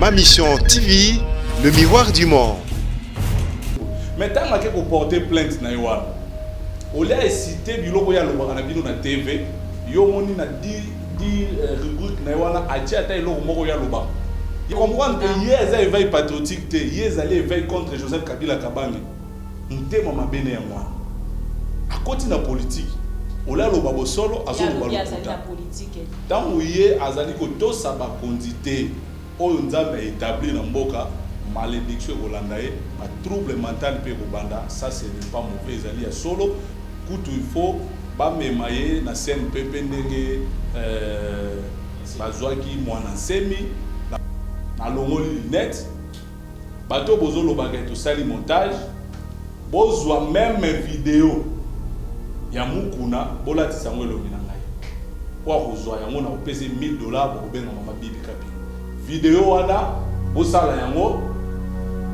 Ma mission TV, le miroir du monde. Maintenant, je vais porter plainte. On a cité biloko ya lobaka na bino na TV. Yo moni na 10 rubriques na wana atia ata eloko moko ya lobaka. Il comprend que hier ça éveil patriotique te, hier ça éveil contre Joseph Kabila Kabange. Ntema mabene ya mwana. Akoti na politique. Ola loba bosolo azo loba politique. Tant ouye azali ko to saba kondité oyo nzambe établi na mboka malédiction holandaise, ma trouble mental pe kobanda, ça ce n'est pas mauvais ezali ya solo. Kutu il faut ba memaye na scène pepe ndenge bazwaki mwana semi na longoli lunette bato bozolo bageto sali montage bozwa même vidéo ya mukuna bolatisa ngo elongi na ngai kwa kozwa yango na opesi $1000 bobenga mama bibi kapi vidéo wana bosala yango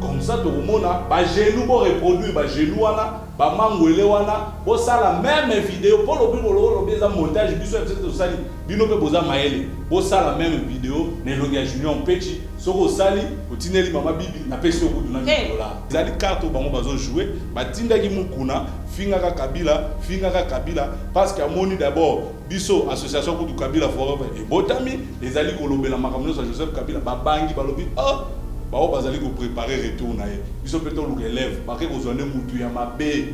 comme ça to komona ba genou bo reproduire ba genou wana ba mangwele wana bosala même vidéo pour lo beza montage biso to sali bino pe boza maele bosala même vidéo na elongi ya Junior Mpechi soko sali otineli mama bibi na pesi okudu na $1000 zali carte bango bazo jouer batindaki mukuna fingaka Kabila parce que amoni d'abord biso association kudu Kabila forever et botami ezali kolobela makambo so Joseph Kabila babangi balobi bao bazali ko préparer retour na ye biso peto luka élève bake kozone mutu ya mabe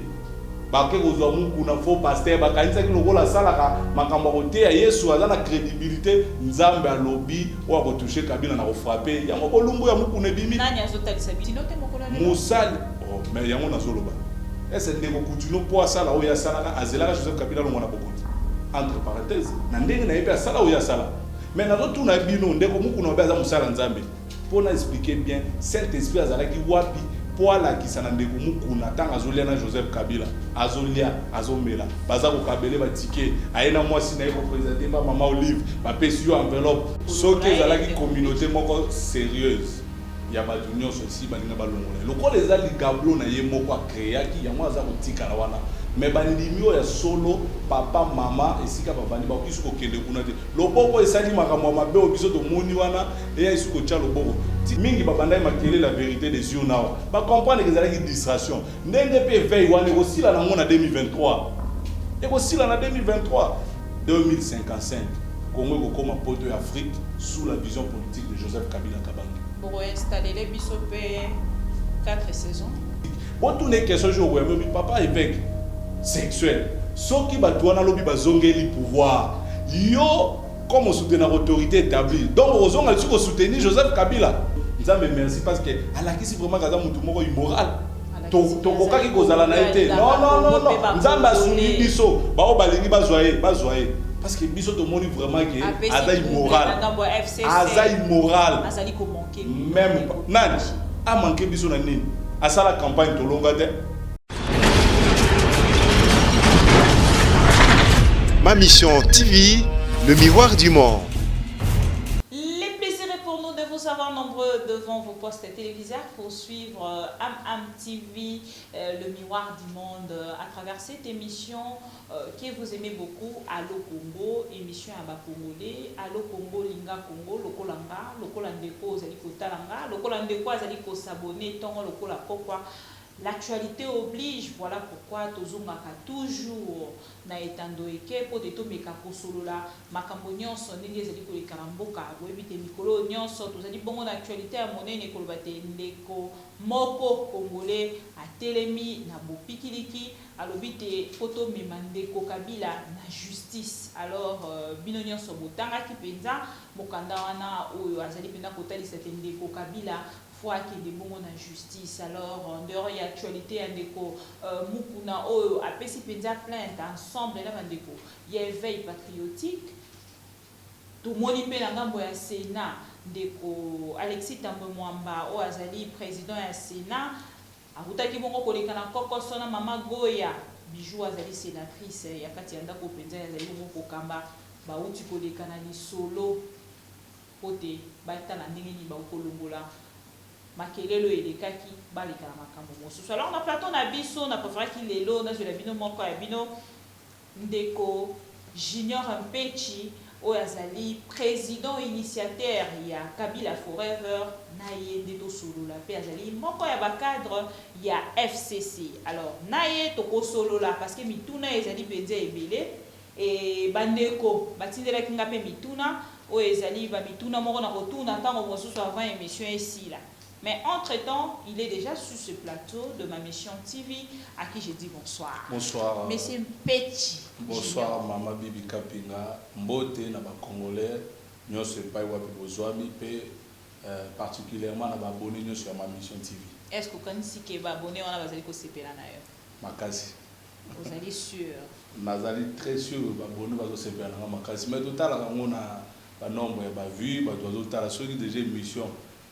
bake kozwa mukuna faux pasteur bakanisa ki lokola salaka makambo kote ya Yesu azana crédibilité nzambe alobi o ko toucher Kabila na ko frapper yango kolumbu ya mukuna bimi nani azotalisa bitino te mokola le musali mais yango nazoloba est-ce que ndeko kutino po asala o ya salaka azela Joseph Kabila lo mona bokonzi entre parenthèses na ndenge na yepe asala o ya sala mais na rotu na bino ndeko mukuna obaza musala nzambe pour expliquer bien cet esprit azalaki wapi pour la kisana ndeko mukuna tanga azolia na Joseph Kabila azolia azomela baza ko kabele ba ticket ayena mwasi na yeko présenter ba mama Olive ba pesi yo enveloppe soki ezalaki communauté moko sérieuse ya ba union aussi balinga balongola lokola ezali gablo na ye moko a créaki yango aza kotika na wana mais bandimi ya solo papa mama esika babandi ba kisu kokende kuna te loboko esali makambo mabe obiso to moni wana eya isu ko tia loboko mingi babanda makele la vérité des yeux now ba comprendre que ezalaki distraction ndenge pe veille wana ko sila na ngona 2023 et ko sila na 2023 2055 Congo ko koma poto ya Afrique sous la vision politique de Joseph Kabila Kabange pour installer les bisopé 4 saisons bon tout n'est question jour oui papa évêque sexuel ceux qui batouana lobi bazongeli pouvoir yo comme soutenir l'autorité établie donc aux on a su soutenir Joseph Kabila nzambe merci parce que alakisi vraiment kaza mutu moko immoral to kokaki kozala na été non nzambe asuni biso bao balingi bazwaye parce que biso to moni vraiment que aza immoral azali ko manquer même nani a manqué biso na nini asala campagne to longa te. Ma mission TV, le miroir du monde. Les plaisirs est pour nous de vous savoir nombreux devant vos postes téléviseurs pour suivre Am TV, le miroir du monde, à travers cette émission que vous aimez beaucoup, Allo Congo, émission à Congolais, Allo Congo, Linga Congo, Lokolanga, Lokolandeko, Zaliko Talanga, Lokolandeko, Zaliko Sabonné, Tongo, Lokola Kokwa. L'actualité oblige, voilà pourquoi tozongaka toujours na etando eke po teto mekako solola makambo nyonso ndenge ezali koleka na mboka boyebi te mikolo nyonso tozali bongo na actualité ya monene koloba te ndeko moko congolais atelemi na bopikiliki alobi te po tomema ndeko Kabila na justice alors bino nyonso botangaki mpenza mokanda wana oyo azali mpenza kotalisa te ndeko Kabila qui est bon en justice. Alors, en dehors de l'actualité, Mukuna a pesi penza plainte ensemble là mandeko. Il y a éveil patriotique. Tout le monde peut ngambo ya Sénat ndeko Alexis Tambo Mwamba o azali président ya Sénat. Akutaki bongo koleka na koko sona mama Goya bijou azali sénatrice ya kati anda ko penza azali bongo kokamba ba uti koleka na lisolo pote bata na ndenge ni ba kolongola makelelo elekaki balika na makambo mosusu. Alors na plateau na biso na préféré ki lelo na je la bino moko ya bino ndeko Junior Mpechi Oyazali, président initiateur, il y a Kabila Forever, Naye Deto Solola, Azali, Moko ya cadre, il y a FCC. Alors, Naye Toko Solola, parce que Mituna Ezali Benze Ebele, et Bandeko, Batindela Kingape Mituna, Ezali, Mituna Morona Rotuna, tant on se soit avant émission ici là. Mais entre-temps, il est déjà sur ce plateau de ma mission TV à qui je dis bonsoir. Bonsoir. Monsieur Petit. Bonsoir, Maman Bibi Kapinga. Mbote na ba Congolais. Nous sommes pas besoin particulièrement na ba abonné nous sur ma mission TV. Est-ce que quand si que ba abonné on a basali ko sepela na yo? Makasi. Vous allez sûr. Nazali très sûr ba abonné ba sepela na makasi. Mais total la ngona ba nombre ba vues ba total ceux qui déjà émission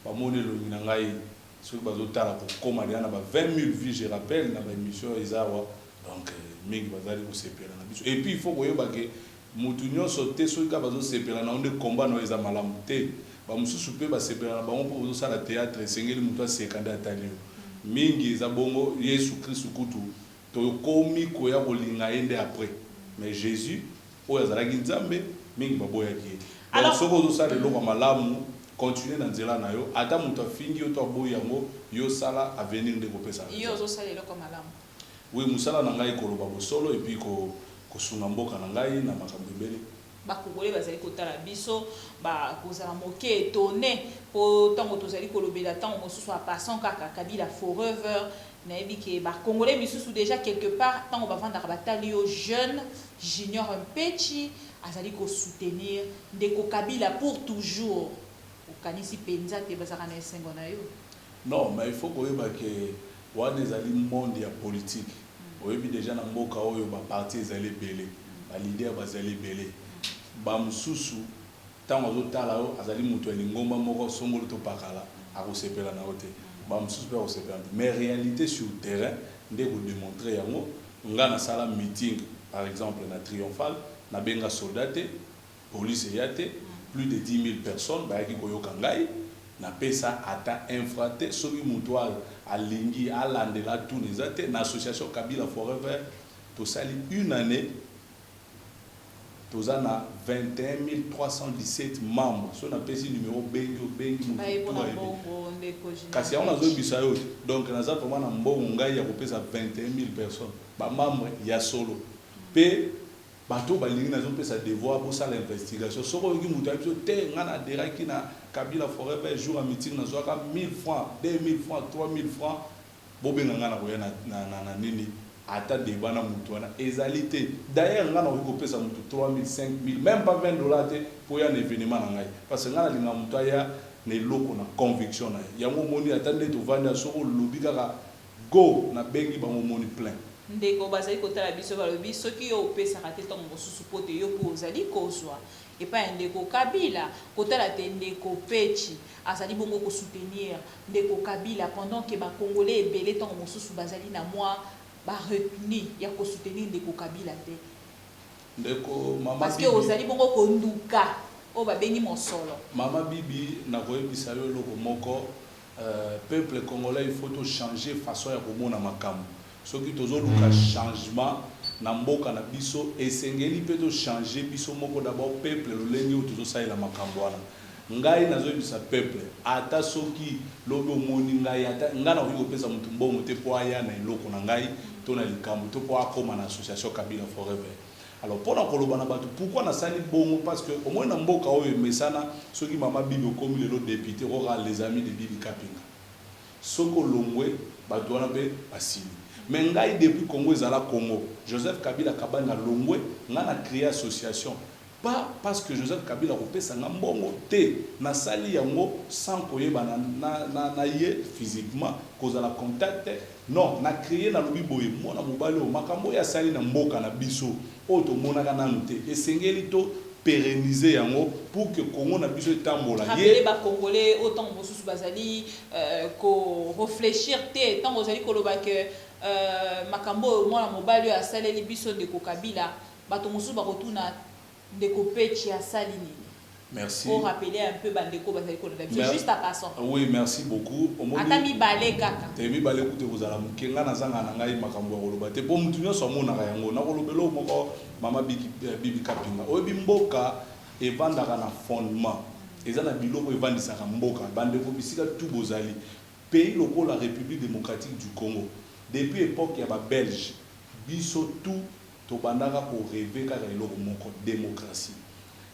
ba moné le ngai ceux qui ba total pour commander na ba 20 000 vues je rappelle na ba émission Ezawa. Donc mingi bazali ko sepela na biso. Et puis il faut koyeba que mutu nyonso te soki bazo sepela na onde combat no eza malamu te ba mususu pe ba sepela na bango po sala théâtre sengeli mutu asekanda atali mingi eza bongo Yesu Kristu kutu to komi koya bolinga ende après mais Jésus oyo azalaki nzambe mingi baboya ki alors soko zo sala eloko malamu continuer na nzela na yo ata mutu afingi yo to aboya yango yo sala avenir nde kopesa yo zo sala eloko malamu. Oui, musala na ngai koloba bosolo et puis ko sunga mboka na ngai na makambo ebele. Ba Congolais bazali kotala biso ba kozala moke étonné po tango tozali kolobela tango mosusu a passant kaka Kabila Forever na ebike ba Congolais misusu déjà quelque part tango ba vanda batali yo jeune junior un petit azali ko soutenir ndeko Kabila pour toujours. Okanisi penza te bazaka na esengo na yo. Non, mais il faut koyeba que wana ezali monde ya politique. Oyebi déjà na mboka oyo ba parti ezali belé, ba leader bazali belé. Ba mususu tango azotala yo azali mutu ya lingomba moko songolo to pakala akosepela na ote. Ba mususu pe akosepela. Mais réalité sur terrain nde ko démontrer yango nga na sala meeting par exemple na Triomphal na benga soldate police yate plus de 10 000 personnes ba yaki koyoka ngai na pesa ata infraté soki mutu alingi alandela tout nezate na association Kabila Forever to sali une année toza na 21 317 membres so na pesi numéro bengi mutu kasi on a zo bisa yo donc naza vraiment na mbongo ngai ya kopesa 21 000 personnes ba membre ya solo pe bato balingi nazo pesa devoir pour ça l'investigation soko yoki mutu abiso te ngana deraki na Kabila Forever jour à meeting na zoaka 1000 francs 2000 francs 3000 francs bobenga ngana koya na nini ata débat na mutu wana ezalité d'ailleurs ngana ko pesa mutu 3000 5000 même pas 20 dollars te pour un événement na ngai parce que ngana linga mutu ya ne loko na conviction na yango moni atande to vanda soko lobi kaka go na bengi bango moni plein ndeko bazali kotala biso balobi soki yo opesaka te ntango mosusu po te yo mpo ozali kozwa epai ndeko Kabila kotala te ndeko Petit azali bongo kosoutenir ndeko Kabila pendant ke bacongolais ebele ntango mosusu bazali na mwa baretenu ya kosoutenir ndeko Kabila te ndeko mama parce que ozali bongo konduka oyo babengi mosolo mama bibi nakoyebisa yo eloko moko peuple congolais il faut to changer façon ya komona makambo soki tozoluka changement na mboka na biso esengeli pe to changer biso moko d'abord peuple lolenge o tozosalela makambo wana ngai nazoyebisa peuple ata soki lobi omoni ngai ata nga na koki kopesa mutu mbongo te po aya na eloko na ngai to na likambo to po akoma na association Kabila Forever. Alors pour na koloba na bato pourquoi na sali bongo parce que au moins na mboka oyo mesana soki mama bibi okomi lelo député ora les amis de Bibi Kapinga soko longwe bato wana pe basili. Mais ngai depuis Congo ezala Congo Joseph Kabila kabana longwe nga na créer association pas parce que Joseph Kabila kopesa nga mbongo te na sali yango sans koyeba na ye physiquement kozala contact non na créer na lobi boye mona mobali o makambo ya sali na mboka na biso oto monaka nanu te esengeli to pérenniser yango pour que Congo na biso etambola ye ba congolais autant mosusu bazali ko réfléchir te tant ozali koloba que makambo mwana mobali ya saleli biso ndeko Kabila bato mosusu bakotuna ndeko Petit ya salini. Merci. Pour rappeler un peu bandeko bazali koloba c'est juste à passant. Oui, merci beaucoup. Atami balé kaka. Temi balé kuté kozala mukenga na zanga na ngai makambo ya koloba te po mutu nyonso amona yango na kolobelo moko mama Bibi Kapinga. Oyebi mboka evandaka na fondement eza na biloko evandisaka mboka bandeko bisika tout bozali pays lokola la République démocratique du Congo depuis époque ya ba Belge biso tout tobandaka ko rêver kaka eloko moko démocratie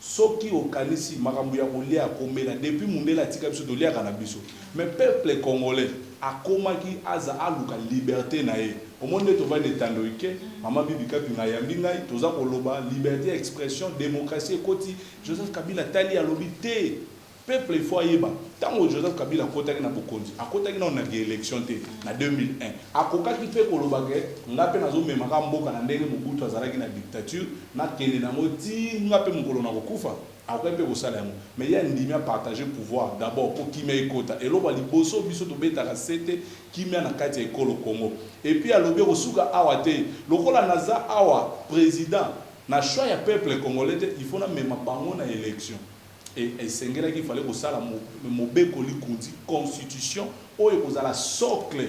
soki okanisi makambo ya kolia komela depuis mundela tika biso tolia kana biso mais peuple congolais akomaki aza aluka liberté na ye omonde to va detando ike mama bibi kapi na yambi ngai toza koloba liberté expression démocratie ekoti Joseph Kabila tali alobi te peuple il faut yeba tango Joseph Kabila akotaki na bokonzi akotaki na élection te na 2001 akokaki pe koloba ke ngape nazo memaka mboka na ndenge Mobutu azalaki na dictature na kende na moti ngape mokolo na kokufa akokaki pe kosala yango mais ya ndimi a partager pouvoir d'abord pour kimia ekota eloko liboso biso tobetaka sete kimia na kati ya ekolo Congo et puis alobi kosuka awa te lokola naza awa président na choix ya peuple congolais il faut na mema bango na élection et sengela qu'il fallait que ça la mobeko likundi constitution o ekoza la socle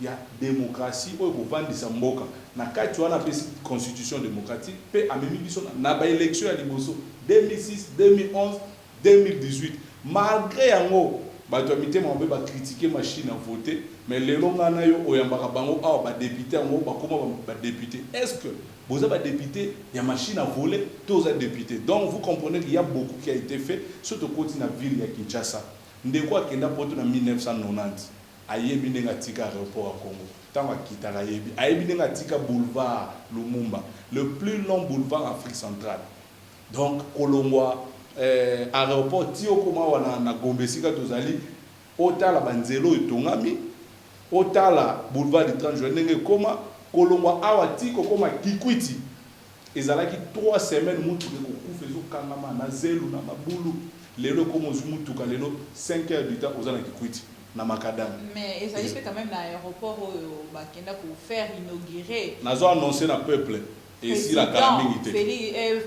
ya démocratie o ekovandisa mboka na kati wana pe constitution démocratique pe amemi biso na ba élection ya liboso 2006 2011 2018 malgré yango bato amité mbe ba critiquer machine à voter mais lelo ngana yo oyambaka bango awa ba député yango bakoma ba député est-ce que vous avez des députés, il y a machine à voler, tous les députés. Donc vous comprenez qu'il y a beaucoup qui a été fait, surtout côté de la ville de Kinshasa. Nous quoi qu'il y a en 1990, Ayebi Nengatika aéroport à Congo. Tant qu'il y a Ayebi, Ayebi Nengatika boulevard Lumumba, le plus long boulevard Afrique centrale. Donc Kolongwa aéroport Tio Koma wana na Gombe sika tozali, otala banzelo etongami, otala boulevard du 30 juin ndenge koma Kolongwa awati kokoma Kikwiti ezalaki 3 semaines mutu ko kufa kangama na zelu na mabulu lelo komo mutuka lelo 5 heures du temps ozana Kikwiti na makadam mais ezali fait quand même l'aéroport bakenda pour faire inaugurer nazo annoncer na peuple et si la calamité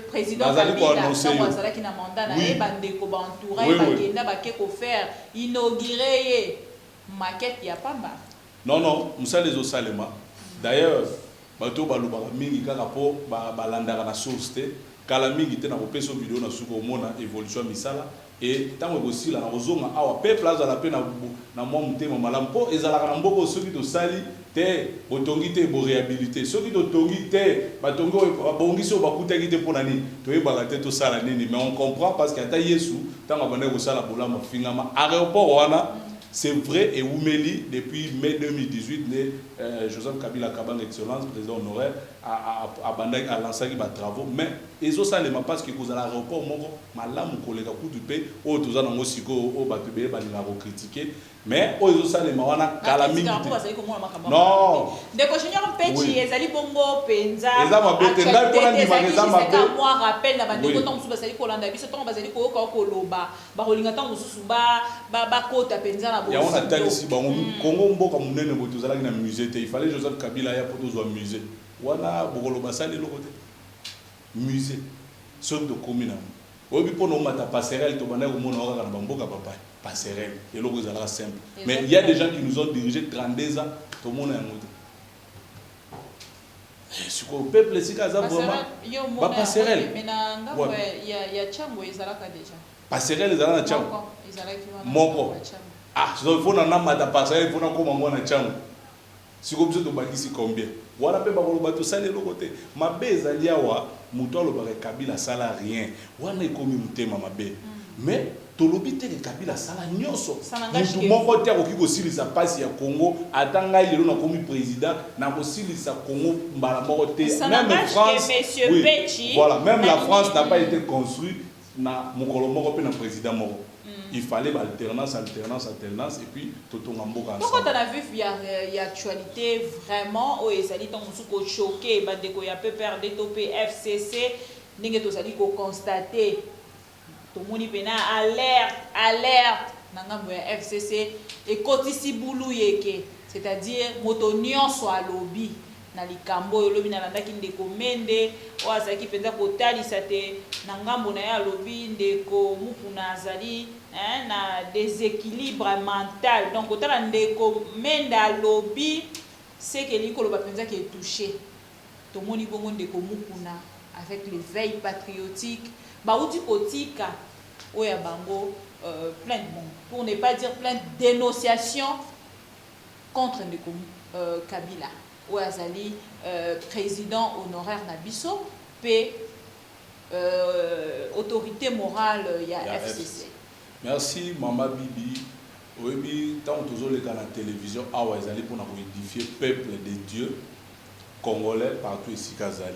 président Kabila azalaki na mandat na e bandeko ba entourer bakenda bakeko faire inaugurer maquette ya pamba non musale zo salema. D'ailleurs, bato balobaka mingi kaka po balandaka na source te kala mingi te na kopeso vidéo na suko mona évolution misala et tango aussi la ozonga awa peuple azala pe na mwa mutema malamu po ezalaka na mboko soki to sali te botongi te bo réhabilité soki to tongi te batongi bongiso bakutaki te pona nini toyebaka te to sala nini mais on comprend parce que ata Yesu tango bande ko sala bolama fingama aéroport wana. C'est vrai, et Oumeli, depuis mai 2018, Joseph Kabila Kabang Excellence, président honoraire, a lancé des travaux. Mais ils ont ça, parce que vous avez l'aéroport, madame, mon collègue, coup du pays, où tous en ont aussi critiqué. Mais ils ont ça, les mawana, calamité. Non. Des cochonnières petits, ils allaient bongo, penza. Ils ont appelé, ils ont appelé. Moi, rappelle, la bande de temps, vous allez Kolanda, vous allez basé ko Koloba, Barolinga, Musuba, Kota, penza. Il y a un atelier ici, Congo mboka munene botozala na musée il fallait Joseph Kabila ya poto zo musée. Wana bokolo basali lokote. Musée. Sauf de commune. Obi pono mata passerelle to bana ko mona waka na mboka papa. Passerelle. Et loko zala simple. Mais il y a des gens qui nous ont dirigé 32 ans to mona yango. Ce que le peuple sika za vraiment ba passerelle. Mais na ngambo ya Chango ezalaka déjà. Passerelle ezala na Chango. Moko. Ah, il faut na mata passerelle, il faut na koma mwana Chango. Si comme ça to bakisi combien? Wala pe ba koloba to sale lokote. Mabe ezali awa muto alobaka Kabila sala rien. Wana ekomi mutema mabe. Mais tolobi te Kabila sala nyonso. Mutu moko te akoki kosilisa pasi ya Congo atanga lelo na komi président na kosilisa Congo mbala moko te. Même France, oui, voilà, même la France n'a pas été construite na mokolo moko pe na président moko. Il fallait alternance et puis tout le monde ensemble. Pourquoi tu as vu il y a actualité vraiment où ils allaient tant choqué bandeko ya PPR DTP FCC ninge to sali ko constater to moni pena alerte nanga ya FCC et kotisi bulu yeke c'est-à-dire moto nyonso alobi na likambo lobi na landaki ndeko mende o azaki penza kotalisa te na ngambo na ya lobi ndeko mukuna azali na déséquilibre mental donc otala ndeko menda lobi c'est que likolo ba penza qui est touché to moni bongo ndeko mukuna avec l'éveil patriotique bauti kotika oya bango plainte bon pour ne pas dire plainte dénonciation contre Ndeko Kabila oya zali président honoraire na biso pe autorité morale ya FCC. Merci Mama Bibi. Oui, tant que tous les gars la télévision awa ezali pour édifier peuple de Dieu congolais partout ici Kazali.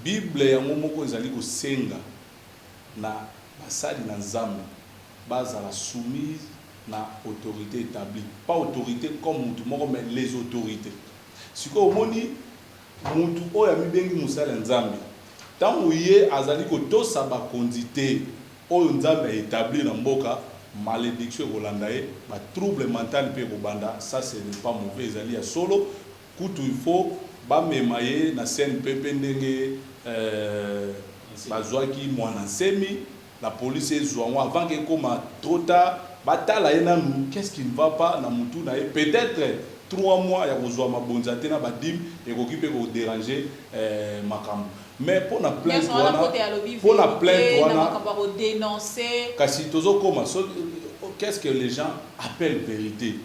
Bible ya moko ezali ko senga na basali na nzambe baza la soumise na autorité établie, pas autorité comme mutu moko mais les autorités. Siko omoni mutu oya mibengi musala nzambe tant ye azali ko tosa ba kondité oyo nzambe établi na mboka malédiction rolandae ba trouble mental pe banda, ça ce n'est pas mauvais ezali ya solo kutu il faut ba memaye na scène pepe ndenge bazwaki mwana semi la police ezwa avant que koma trop tard batala ye nanu qu'est-ce qui ne va pas na mutu na peut-être 3 mois ya kozwa mabonza te na badim ekoki pe ko déranger makambo mais pour la plainte wana dénoncer kasi tozo koma qu'est-ce que les gens appellent vérité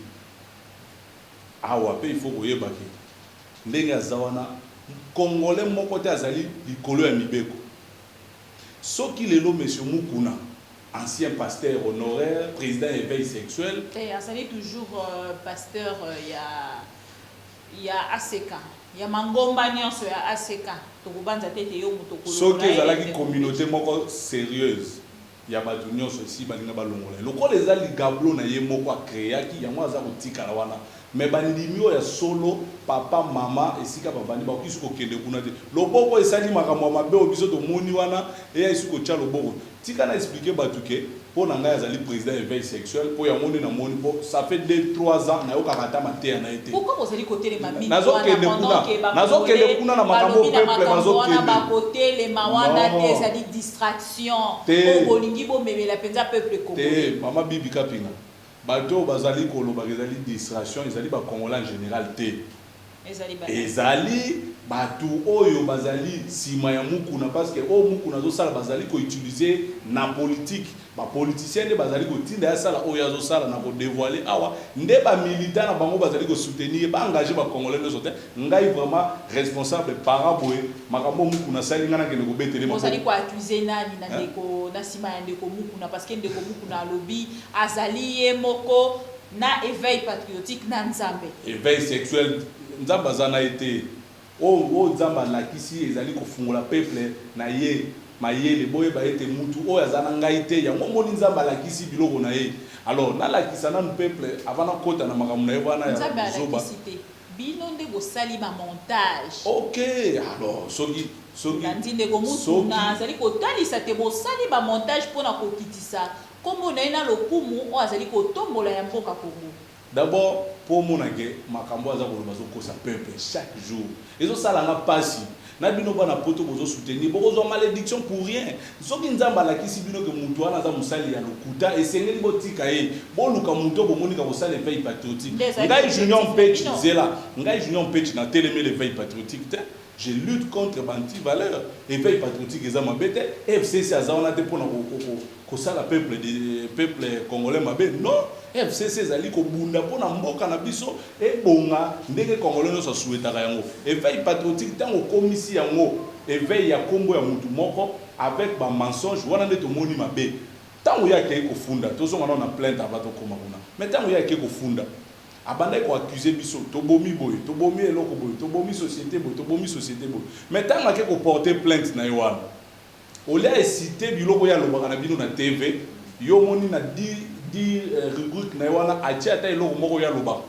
awa pe il faut koyeba ke ndenge azawana congolais moko te azali likolo ya mibeko soki lelo monsieur Mukuna ancien pasteur honoraire président éveil sexuel et azali toujours pasteur il y a ACK il y a mangomba nyonso ya ACK tokubanza tete yo mutokolo soki ezalaki communauté moko sérieuse ya bato nyonso ici balinga balongola lokola ezali gablo na ye moko akreaki yango aza kotikala wana mais bandimi oyo ya solo papa mama esika bavandi bakisi kokende kuna te loboko esali makambo ya mabe oyo biso tomoni wana eya esi kotya loboko tika na expliquer bato ke mpo na ngai azali président éveil sexuel mpo yango nde namoni mpo ça fait 2-3 ans nayokaka ata mateya na ye te nazokende kuna na makambo peuple bazotelema wana te ezali distraction po bolingi bomemela mpenza peuple congolais te mama Bibi Kapinga bato bazali koloba ezali distraction ezali bakongolais en général te ezali bato oyo bazali sima ya Mukuna parce que o Mukuna azosala bazali ko utiliser na politique ba politicien nde bazali ko tinda ya sala oyo azosala na ko dévoiler awa nde ba militant na bango bazali ko soutenir ba engager ba congolais no sote ngai vraiment responsable paraboye makambo Mukuna sali ngana kende ko betele mo bazali ko accuser nani na ndeko na sima ya ndeko Mukuna parce que ndeko Mukuna lobby azali ye moko na éveil patriotique na nzambe éveil sexuel nzamba zana été o nzamba lakisi ezali kofungola peuple na ye mayele boye ba ete mutu o yazana ngai te yango moni nzamba lakisi biloko na ye alors na lakisa na peuple avant na kota na makambo na ye bana ya zoba bino nde bosali ba montage OK alors soki ndinde ko mutu na azali kotalisa te bosali ba montage pona kokitisa kombo na ina lokumu o azali kotombola ya mboka Kongo. D'abord pour mon age makambo aza ko bazo kosa peuple chaque jour ezo sala nga pasi na bino bana poto bozo soutenir bozo malédiction pour rien soki nzamba la kisi bino ke mutu wana za musali ya lokuta esengeli botika ye boluka mutu bomonika kosala veille patriotique ngai junior page zela ngai junior page na télémé le veille patriotique te je lutte contre banti valeur et veille patriotique eza mabete FCC azana te pona ko sala peuple de peuple congolais mabe non FCC ezali ko bunda pona mboka na biso e bonga ndenge congolais no so souhaitaka yango et veille patriotique tango komisi yango et veille ya kombo ya mutu moko avec ba mensonge wana nde to moni mabe tango ya ke ko funda tozo ngana na plainte abato koma kuna mais tango ya ke ko funda abanda ko accuser biso to bomi boy to bomi eloko boy to bomi société boy mais tant que ko porter plainte na yoana o l'a cité biloko ya lobaka na bino na TV yo moni na di rubrique na yoana atia ata eloko moko ya lobaka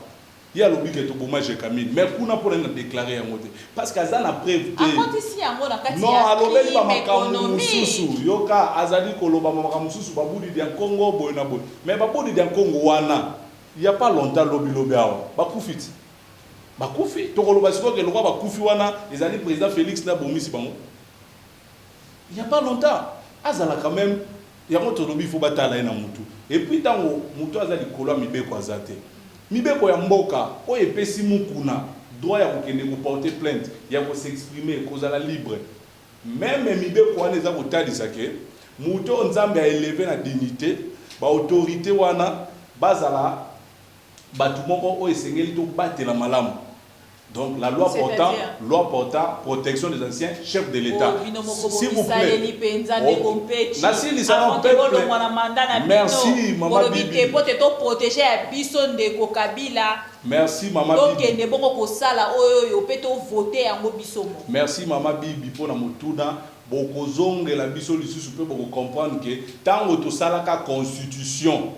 ya lobi ke to boma je kamine mais kuna pour na déclarer yango te parce que azana preuve te akotisi yango na kati ya non alobeli ba makambo mususu yoka azali ko loba makambo mususu babudi dia Congo boy na boy mais babudi dia Congo wana il y a pas longtemps lobi awa bakufiti bakufi tokoloba siko ke lokwa bakufi wana ezali président Félix na bomisi bango il y a pas longtemps azala quand même yango to lobi faut batala na mutu et puis tango mutu azali kolwa mibeko azate mibeko ya mboka o epesi Mukuna droit ya kokende ko porter plainte ya ko s'exprimer kozala libre même mibeko wana eza kotalisa ke moto nzambe a élevé na dignité ba autorité wana bazala batu moko o esengeli to batela malamu. Donc la loi portant protection des anciens chefs de l'État. S'il vous plaît. Merci maman Bibi. Merci maman Bibi. Merci maman Bibi pour la motuna. Bokozonge la biso lisusu pe boko comprendre que tant to salaka constitution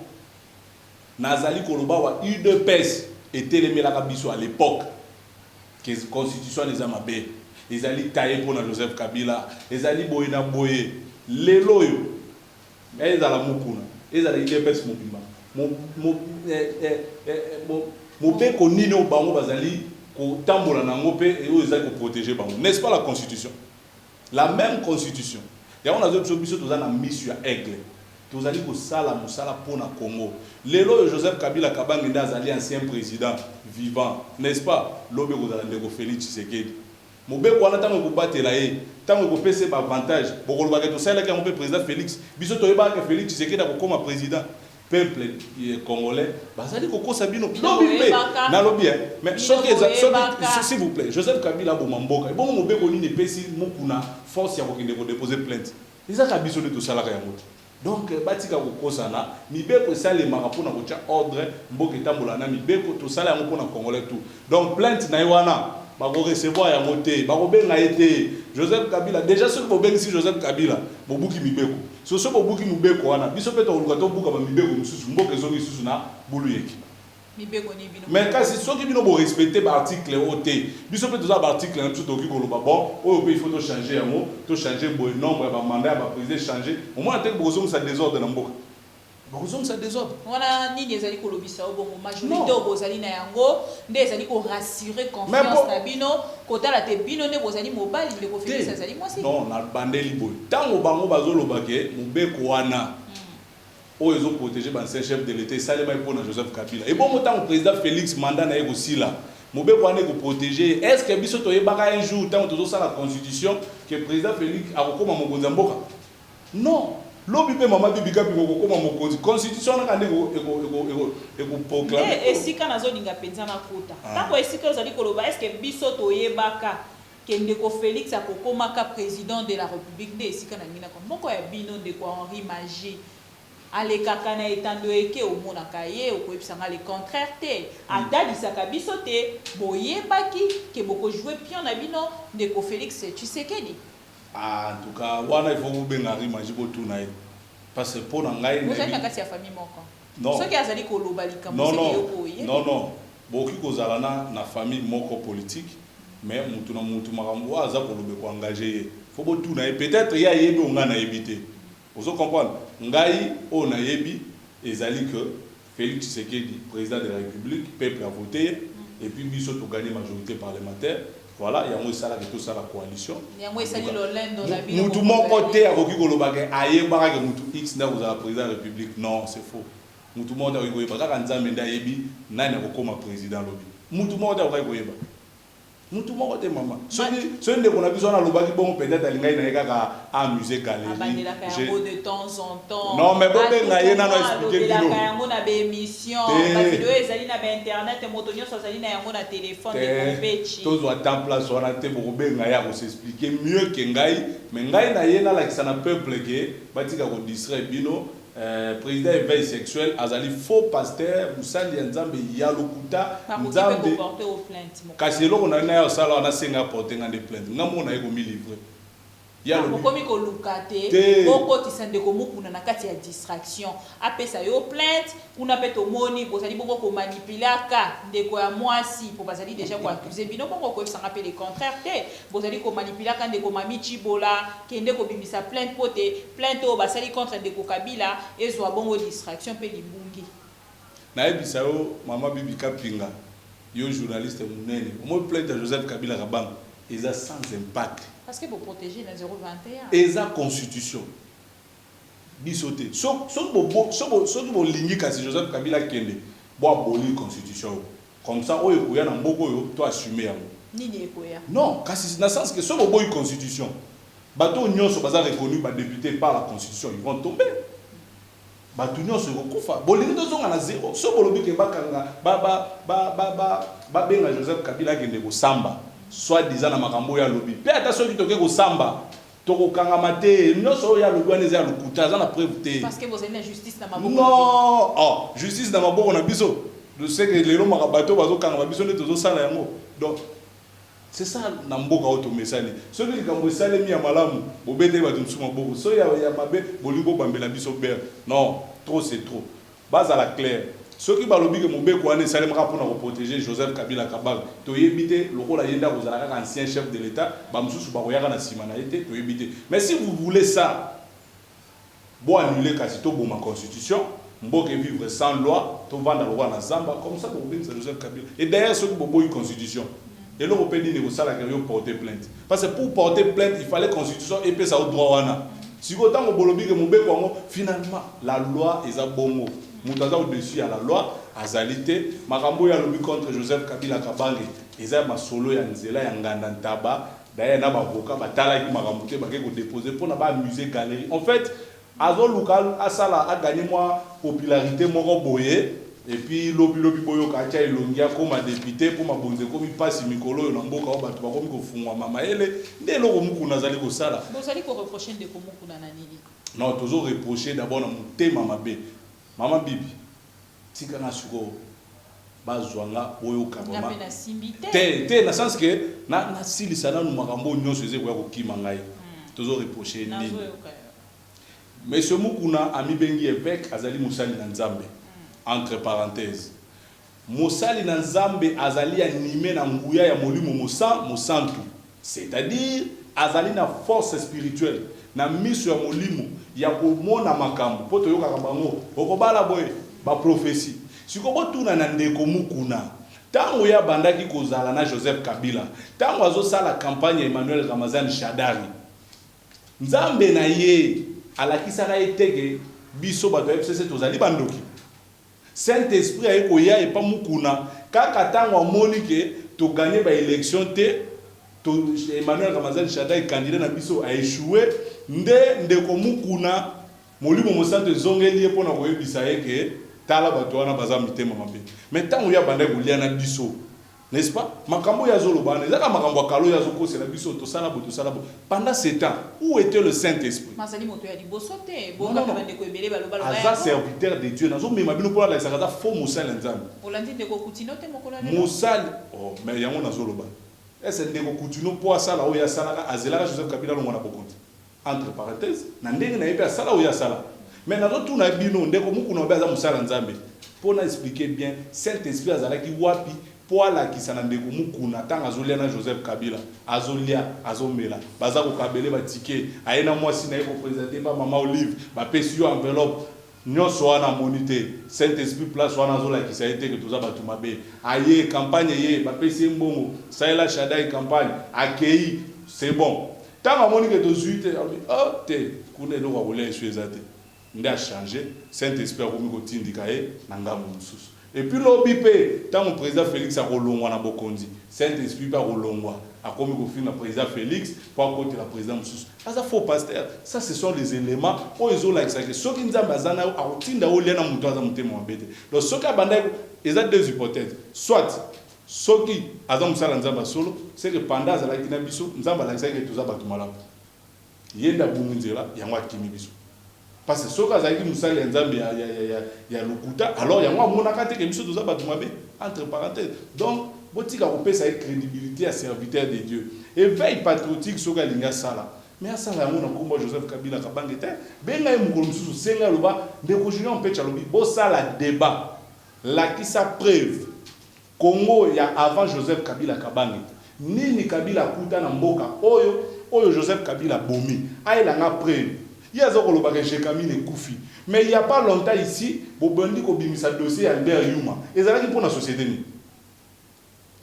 nazali koloba wa UDPS était les melaka biso à l'époque. Que la constitution des Amabé, les alliés taillés pour Joseph Kabila, les alliés boyena boye, les loyaux, mais ils ont la moukuna, ils ont les dépêches mobima. Mon béco nino bango bazali ko tambola nangope et ils ont protéger bango. N'est-ce pas la constitution? La même constitution. Et on a dit que nous avons mis sur aigle. Nous allons ko sala musala pour na Congo. Les loyaux Joseph Kabila Kabangenda azali ancien président vivant, n'est-ce pas? Lobe kozala ndeko Félix Tshisekedi. Mobeko wana tango ko batela ye, tango ko pese ba avantage, bokoloba ke to sala ke mon président Félix, biso to yeba ke Félix Tshisekedi akokoma président. Peuple congolais, bazali ko kosa bino. Lobi pe na lobi mais s'il vous plaît, Joseph Kabila bomamboka. Bon mobeko ni ne pesi mokuna force ya ko kende ko déposer plainte. Ezaka biso de to sala ka ya moto. Donc, batika kokosana, mibeko sale marapona kocha ordre, mboke tambola na mibeko to sale yango pona congolais tout. Donc plainte na wana, bako recevoir ya moté, bako benga été Joseph Kabila. Déjà ce que si Joseph Kabila, bobuki mibeko. So so bobuki mibeko wana, biso peto oluka to buka ba mibeko mususu, mboke zongi susu na bulu yeki. Mais quand si ceux qui ne respecter l'article OT, biso peut toujours l'article un tout qui koloba bon, il faut changer un mot, to changer le nombre de mandats, ba président changer. Au moins tel bozo ça désordre na mboka. Bozo ça désordre. Wana ni ezali kolobisa au bon majorité au bozali na yango, nde ezali ko rassurer confiance na bino, kota la te bino ne bozali mobile le ko faire ezali moi si. Non, na bandeli boy. Tango bango bazoloba ke mobeko wana. Oh, ils ont protégé l'ancien chef de l'État, ça les pour Joseph Kabila. Et bon, tant que le président Félix mandat n'a aussi là. Moubé pour aller protéger. Est-ce que Bissot Toyebaka un jour, tant que tout ça la constitution, que le président Félix a recours à mon Gonzamboka? Non. L'objet maman de Bika pour recours à mon constitution, on a proclamé. Et si quand on a pensé kota. Tant que si quand on a dit est-ce que Bissot Toyebaka Kendeko Félix a recours président de la République de si quand on a dit comme pourquoi Bino de quoi Henri Magie. Ale kakana etando eke o monaka ye o koyebisanga le contraire te adalisaka biso te boyebaki ke boko jouer pion na bino ndeko Félix Tshisekedi. En tout cas wana il faut benga rimaji botuna parce que pour ngai vous êtes na kati ya famille moko non soki azali koloba likambo seki non boki kozala na famille moko politique mais mutu na mutu makambo aza kolobe ko engager faut botuna peut-être ya yebi onga na yebite. Vous comprenez? Ngai on a yebi ezali que Félix Tshisekedi, président de la République, peuple a voté et puis biso to gagner majorité parlementaire. Voilà, il y a moi ça là tout ça la coalition. Il y a moi ça l'Olendo la ville. Mutu mon côté a koki kolobaka aye baraka mutu X na vous la président de la République. Non, c'est faux. Mutu mon ta koyeba kaka nzambe nda yebi nani akokoma président lobi. Mutu mon ta koyeba. Mutu moko te mama. Ce n'est qu'on a besoin de l'obaki bon peut-être alinga na kaka amuser galerie. De temps en temps. Non mais bon ngaye na no expliquer bino. Yango na be émission, ba vidéo ezali na ba internet motonyo sozali na yango na téléphone de kompechi. Tous doit en place on a te bo ngaye ko s'expliquer mieux que ngaye, mais ngaye na yena la kisana peuple ke batika ko distraire bino. Président éveil sexuel azali faux pasteur musali nzambe ya lokuta nzambe porter aux plaintes kasi eloko na na sala na senga porter ngande plainte ngamo na eko mi livrer ya lo komi ko lukate boko tisande ko mukuna na kati ya distraction apesa yo plainte kuna peto moni bozali bongo ko manipulaka ndeko ya mwasi po bazali déjà ko accuser bino bongo ko sanga pe le contraire te bozali ko manipulaka ndeko mami Chibola kende ko bimisa plainte pote plainte o basali contre ndeko Kabila ezwa bongo distraction pe libungi na ebisa yo mama Bibi Kapinga yo journaliste munene mo plainte de Joseph Kabila Kabang eza sans impact. Parce que pour protéger la 021. Et la constitution. Bisoté. Ce qui est ligné quand Joseph Kabila Kende. Bon, aboli constitution. Comme ça, on est tu assumer. Ni ni ekoya. Non, parce que dans le sens que ce qui est constitution. bato nyonso baza reconnu ba député par la constitution, ils vont tomber. Bato nyonso kokufa. Bolingi tozonga na zéro. So bolobi ke bakanga ba benga Joseph Kabila kende ko samba. Soit disant na makambo ya lobi. Pe ata soki toke ko samba. Toko kanga mate, nyonso ya lobi aneza lokuta za na preuve te. Parce que vous avez la justice na maboko. Non, oh, justice na maboko na biso. Je sais que les lois marabato bazo kanga biso ne tozo sala yango. Donc c'est ça na mboka auto mesali. Ce qui kambo sale mi ya malamu, bobete ba tumsu maboko. So ya mabe bolingo bambela biso ber. Non, trop c'est trop. Base à la claire. Ce qui balobi que mobeko ane sale maka pour protéger Joseph Kabila Kabange. To yebite le rôle yenda kozala ka ancien chef de l'état, ba msusu ba koyaka na simana été to yebite. Mais si vous voulez ça, bon annuler kasi to ma constitution, mboke vivre sans loi, to vendre le roi na Zamba comme ça pour benza Joseph Kabila. Et d'ailleurs ce qui bobo une constitution. Et l'Européen dit que ça la guerre porter plainte. Parce que pour porter plainte, il fallait constitution et puis ça au droit wana. Si autant que bolobi que mobeko finalement la loi est à bongo. Mutaza au-dessus à la loi, azalité, makambo ya lobby contre Joseph Kabila Kabange, eza masolo ya nzela ya nganda ntaba, d'ailleurs na bavoka batala ki makambo te bake ko déposer pour na ba musée galerie. En fait, azo local asala a gagné moi popularité moko boye et puis lobby boyo ka tia ilongia comme député pour ma bonze comme passe mikolo na mboka o bato ba komi ko fungwa mama ele ndelo ko mukuna zali ko sala. Vous allez ko reprocher de ko mukuna na nini? Non, toujours reprocher d'abord na mutema mabe. Maman Bibi, tika na suko bazwanga boyo kaboma. Na simbité. Te na sens que na silisa na makambo nyonso eze ko kima ngai. Toujours reprocher nini. Monsieur Mukuna ami bengi évêque azali musali na Nzambe. Entre parenthèses. Musali na Nzambe azali animé na nguya ya molimo mosantu. C'est-à-dire azali na force spirituelle. Na miso ya molimo ya komona makambo poto yoka bango okobala boye ba prophétie siko botuna na ndeko Mukuna tango ya bandaki kozala na Joseph Kabila tango azosala campagne Emmanuel Ramazani Shadari Nzambe na ye alakisaka etege biso bato FCC tozali bandoki Saint-Esprit ayeko ya epa Mukuna kaka tango amoni ke to gagner ba élection te to Emmanuel Ramazani Shadari candidat na biso a échoué ndeko Mukuna molimo mosanto zongeli ye pona koyebisa yeke tala bato wana baza mitema mabe mais tango ya banda kolia na biso n'est-ce pas makambo ya zoloba ezaka makambo akalo ya zokosela biso to sala bo pendant ce temps où était le Saint-Esprit mazali moto ya liboso te bonga ka ndeko ebele baloba loba ya serviteur de Dieu nazo mema bino pola la sakata fo musala nzambe olandi ndeko kutino te mokola le musali oh mais yango nazo loba est-ce ndeko kutino po asala o ya sala azela Joseph Kabila lo mona bokonti entre parenthèses na ndenge na yepe asala o ya sala mais nazo tuna bino ndeko Mukuna obaza musala nzambe pour na expliquer bien Saint-Esprit azalaki wapi pour ala kisana ndeko Mukuna tanga azolia na Joseph Kabila azolia azomela baza ko kabele ba ticket ayena mwasi na yeko présenter ba mama Olive ba pesi yo enveloppe nyonso wana monité Saint-Esprit place wana azola kisa ete que toza batu mabe aye campagne ye ba pesi mbongo Saïla Shadai campagne akei c'est bon tant à Monique de suite oh te kuna ndo kwa kule eswezate nda changer Saint-Esprit a komi ko tindikae na ngambo mususu et puis l'OBP tant le président Félix a kolongwa na bokondi Saint-Esprit pas kolongwa a komi ko finir le président Félix pour côté la président mususu ça faux pasteur ça ce sont les éléments o ezo like ça que ceux qui nzamba azana a kotinda o lena muto aza mutema mabete donc ceux qui abandai ils ont deux hypothèses soit soki azam sala nzamba solo c'est que pendant azalaki na biso nzamba la que toza batu malamu yenda bumunzela yango akimi biso parce que soki azalaki musala nzambe ya lokuta alors yango amonaka te ke biso toza batu mabe entre parenthèses donc botika kopesa crédibilité à serviteur de Dieu et veille patriotique soki alinga sala mais asala yango na kombo Joseph Kabila Kabange te benga ye mukolo mususu senga loba ndeko Julien Mpecha lobi bosala débat la qui sa preuve Congo ya avant Joseph Kabila Kabange nini Kabila kuta na mboka oyo Joseph Kabila bomi aila nga preuve yazo koloba ke Jekamine kufi mais il y a pas longtemps ici bobondi ko bimisa dossier Albert Yuma ezalaki pour la société ni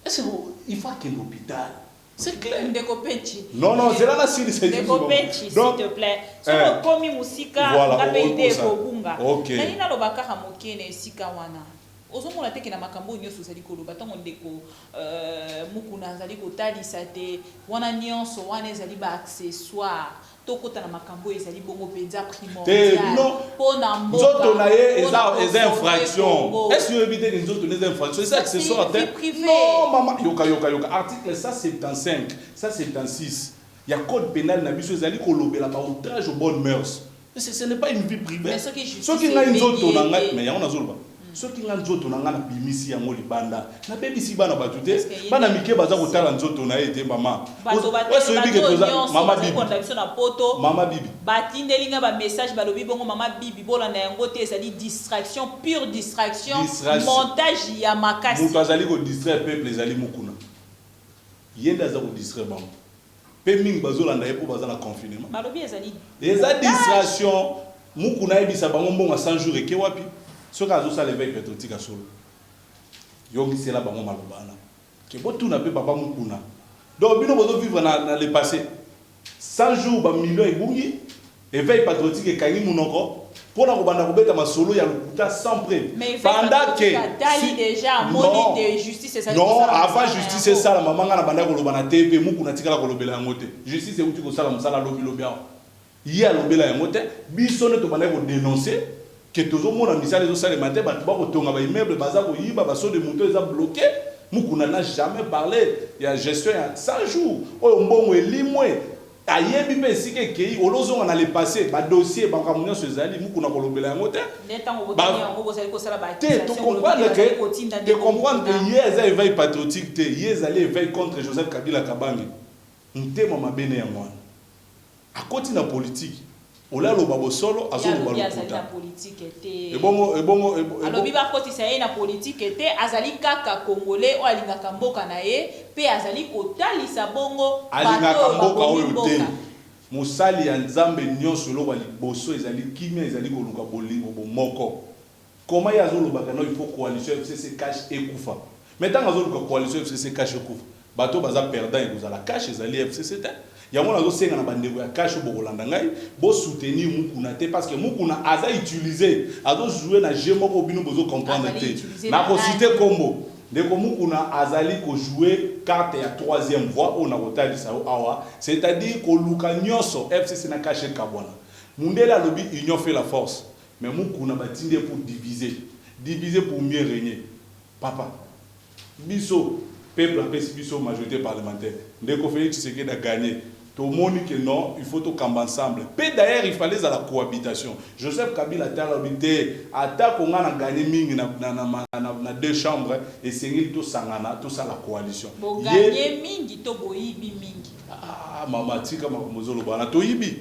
est-ce que il faut que l'hôpital c'est clair ndeko Pechi non c'est là la série c'est ndeko Pechi s'il te plaît so komi musika ngapeite ko bunga nani na lobaka ha mokene sika wana ozomona te ke na makambo nyonso ozali koloba ntango ndeko mukuna azali kotalisa te wana nyonso wana ezali baaccessoire tokota na makambo ezali bongo mpenza primordial mpona nzoto na ye eza infraction. Est-ce que éviter que nzoto na eza infraction? C'est accessoire te? Non mama, yoka article 175 176 il y a code pénal na biso ezali kolobela ba outrage aux bonnes mœurs. Ce n'est pas une vie privée. Mais ce qui est ce qui nga nzoto na ngai mais yango nazoloba ce qui nga nzoto na nga na bimisi yango libanda na bebisi bana batu te bana mike baza kotala nzoto na ye te mama mama bibi batindeli nga ba message balobi bongo mama bibi bolanda yango te ezali distraction pure distraction montage ya makasi mutu azali ko distraire peuple ezali mukuna yende aza ko distraire bango pe mingi bazolanda ye po baza na confinement balobi ezali distraction mukuna yebisa bango mbonga 100 jours eke wapi soki azosala éveil patriotique ya solo yongisela bango malobana ke botuna mpe papa mukuna donc bino bozovivre na le passé 100 jours bamillion ebungi éveil patriotique ekangi munoko mpona kobanda kobeta masolo ya lokuta sans preuve pendant que non avant justice esala mama nga na banda koloba na tv mukuna tikala kolobela yango te justice euti kosala mosala lobilobi awa ye alobela yango te biso nde tobanda kodénoncer que tous les gens misala ezosalema te bato bakotonga baimmeuble baza koyiba baso de moto eza bloqué mukuna n'a jamais parlé ya gestion ya 100 jours oyo mbongo elimwe ayebi mpe esika ekei olozonga na le passé badossier bamakambo nyonso ezali mukuna kolobela yango te te comprendre que ye eza éveil patriotique te ye ezali éveil contre Joseph Kabila Kabange ntema mabene ya mwana akoti na politique olalo babo solo azoloba lokuta politique était ebongo alobi ba kotisa ye na politique était azali kaka congolais o alingaka mboka na ye pe azali kotalisa bongo alingaka mboka oyo te musali ya nzambe nyonso lo bali boso ezali kimia ezali koluka bolingo bomoko koma ya azolobaka no il faut coalition FCC cash ekufa maintenant azoluka coalition FCC cash ekufa bato baza perdant ekozala cash ezali FCC te yango nazosenga na bandeko ya cash bokolanda ngai bo soutenir mukuna te parce que mukuna aza utiliser azo jouer na jeu moko bino bozo comprendre te na ko citer combo ndeko mukuna azali ko jouer carte ya troisième voie on a kotalisa awa c'est-à-dire ko luka nyonso FCC na cash kabwana mundela lobi union fait la force mais mukuna batinde pour diviser pour mieux régner papa biso peuple appelle biso majorité parlementaire ndeko Félix Tshisekedi a gagné. Tout le monde que non, il faut tout camper ensemble. Puis d'ailleurs, il fallait la cohabitation. Joseph Kabila a habité, attaque on a gagné ming na deux chambres et c'est tout sangana, tout ça la coalition. Bon gagné mingi to boyibi mingi. Ah mama tika makomozolo bana to yibi.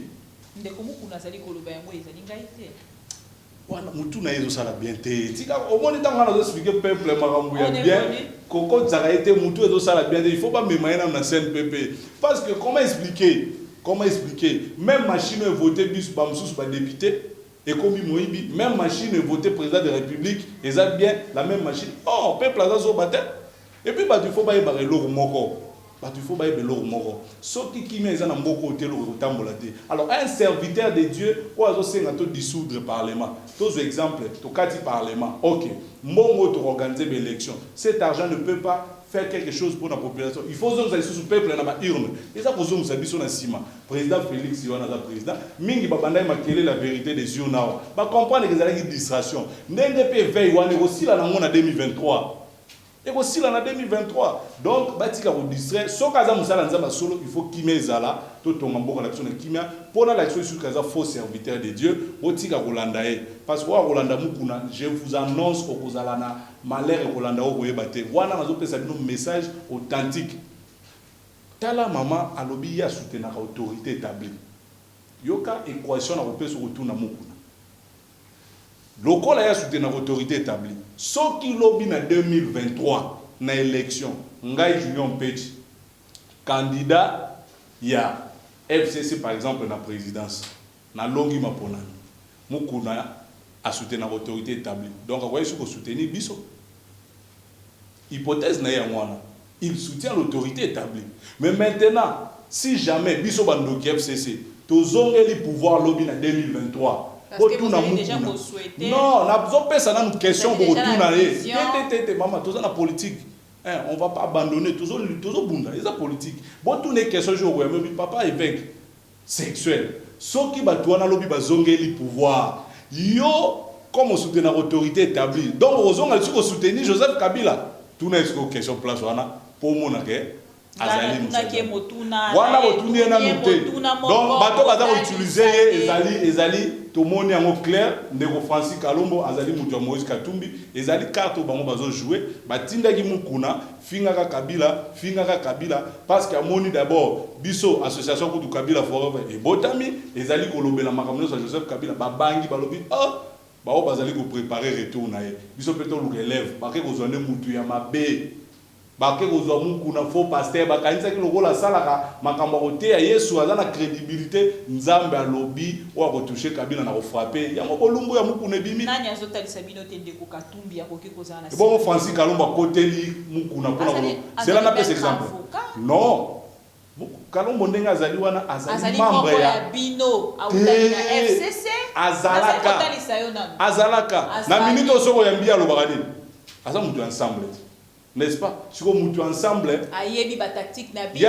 Ndeko mukuna sali koloba yango ezali ngai te. Wana mutu na yezo sala bien te. Tika au moins tant on a expliqué peuple makambu ya bien. Koko zaka été mutu ezo sala bien te. Il faut pas me mayer na scène PP. Parce que comment expliquer même machine est votée bis bamsous ba député et comme moyibi même machine est votée président de la République et ça bien la même machine. Oh peuple a zo baté. Et puis bah il faut pas y barrer l'or moko. Il faut pas y l'or moko. Sauf qui met ça dans beaucoup hôtel au tambolate. Alors un serviteur de Dieu ou azo senga to dissoudre parlement. Tous exemples, to kati parlement. OK. Mongo to organiser l'élection. Cet argent ne peut pas faire quelque chose pour la population. Il faut que sous peuple na ba urne. Et ça pour nous biso na sima. Président Félix Yohana za président, mingi babanda makele la vérité des yeux na. Ba comprendre que ça une distraction. Ndenge pe veille wana aussi la ngona 2023. Et aussi là en 2023. Donc, batika vous distraire. So kaza musala nzamba solo, il faut kimezala to tonga mboka na biso na kimia pona l'action sur kaza faux serviteur de Dieu, otika kolanda e. Parce que wa kolanda mukuna, je vous annonce au kozala na malheur e kolanda o boyebate. Wana nazo pesa bino message authentique. Tala mama alobi ya soutenir autorité établie. Yoka équation na kopesa retourna mukuna. Lokola ya soutenir autorité établie. Ce qui lobby en 2023 na élection, Ngai Junior Mpeti, candidat ya FCC par exemple na présidence, na longi maponani. Mukuna a soutenir autorité établie. Donc vous voyez ce que soutenir biso. Hypothèse na ya mwana, il soutient l'autorité établie. Mais maintenant, si jamais biso bandoki FCC, tozongeli pouvoir lobby en 2023. Parce que vous avez déjà souhaité. Non, n'a pas ça une question pour retourner. Tété, maman, tout ça la politique. Hein, on va pas abandonner tout ça bunda, c'est la politique. Bon tout les questions je ouais, mais papa évêque sexuel. Ceux qui batouana lobby bazongeli pouvoir. Yo comme on soutient l'autorité établie. Donc on a soutenir Joseph Kabila. Tout n'est que question place wana pour mon azali wana botuni na muté donc bato baza ko utiliser ezali to moni yango clair ndeko Francis Kalombo azali mutu Moïse Katumbi ezali carte bango bazo jouer batindaki mukuna fingaka Kabila parce que amoni d'abord biso association kutu Kabila forever et botami ezali ko lobela makambo so Joseph Kabila babangi balobi bao bazali ko préparer retour na ye biso peto luka élève ba ke ko zone mutu ya mabe bake kozwa mukuna faux pasteur bakanisa ki lokola salaka makambo kote ya Yesu azana crédibilité nzambe alobi o akotoucher Kabila na ko frapper yango bolumbu ya mukuna bimi nani azotalisa bino te ndeko Katumbi akoki kozana na bon Francis Kalomba koteli mukuna pona c'est là na pese exemple non Kalombo ndenga azali wana azali membre ya bino autali na FCC azalaka na minute osoko ya mbia lobaka nini asa mutu ensemble n'est-ce pas? Si vous mettez ensemble, ayebi ba tactique na bino,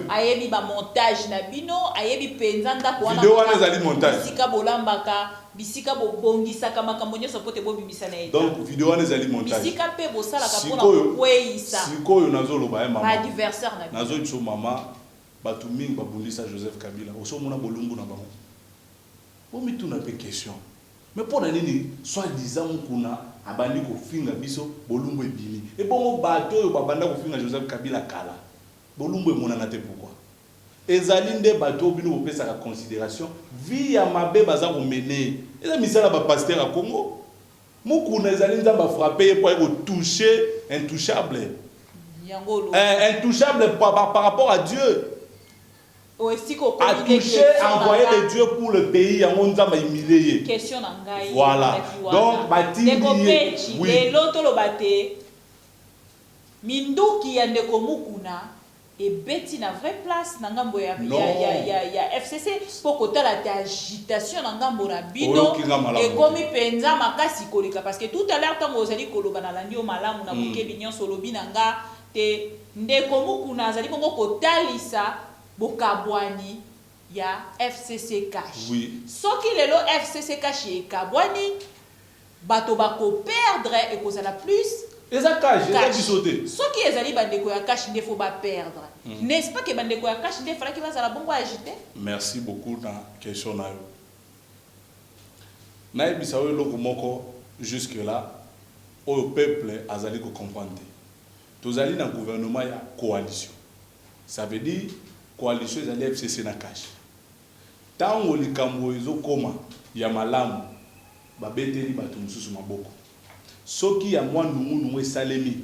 ayebi ba montage na bino, ayebi penzanda kwa na vidéo wana zali montage. Bisika bolambaka, bisika bobongisa kama kamonyo sopote bobimisa na eta. Donc vidéo wana zali montage. Bisika pe bosala ka pona kweisa. Sikoyo nazo loba ya mama. Adversaire na bino. Nazo tso mama batuming babundisa Joseph Kabila. Oso mona bolumbu na bango. Bomi tu na pe question. Mais pour nini soi-disant kuna abandi ko finga biso bolumbu ebimi et bon bato yo babanda ko finga Joseph Kabila kala bolumbu emonana te pourquoi ezali nde bato bino bopesa ka considération vie ya mabe baza ko mener eza misala ba pasteur a Congo mukuna ezali nzamba frapper pour ko toucher intouchable intouchable par rapport à Dieu a touché, envoyé de Dieu pour le pays, en on a humilié. Question n'angai. Voilà. Donc, oui. L'autre le bate. Mindu qui a ne komukuna et beti na vraie place na ngambo ya FCC pour côté la agitation na ngambo na bino et komi penza makasi kolika parce que tout à l'heure tant ozali koloba na landi o malamu na buke binyon solobi nanga te ndeko mukuna azali kongo kotalisa bokabwani ya FCC cash. Oui. Soki lelo FCC cash e kabwani bato bako perdre et kozala plus. Eza cash, eza bisoté. Soki ezali bandeko ya cash ndefo ba perdre. N'est-ce pas que bandeko ya cash ndefo la ki bazala bongo agiter? Merci beaucoup na question na yo. Na ebisa we loko moko jusque là au peuple azali ko comprendre. Tozali na gouvernement ya coalition. Ça veut dire coalition ezali FCC na cash. Tango likambo ezokoma ya malamu babeteli bato mususu maboko. Soki ya mwa nungu esalemi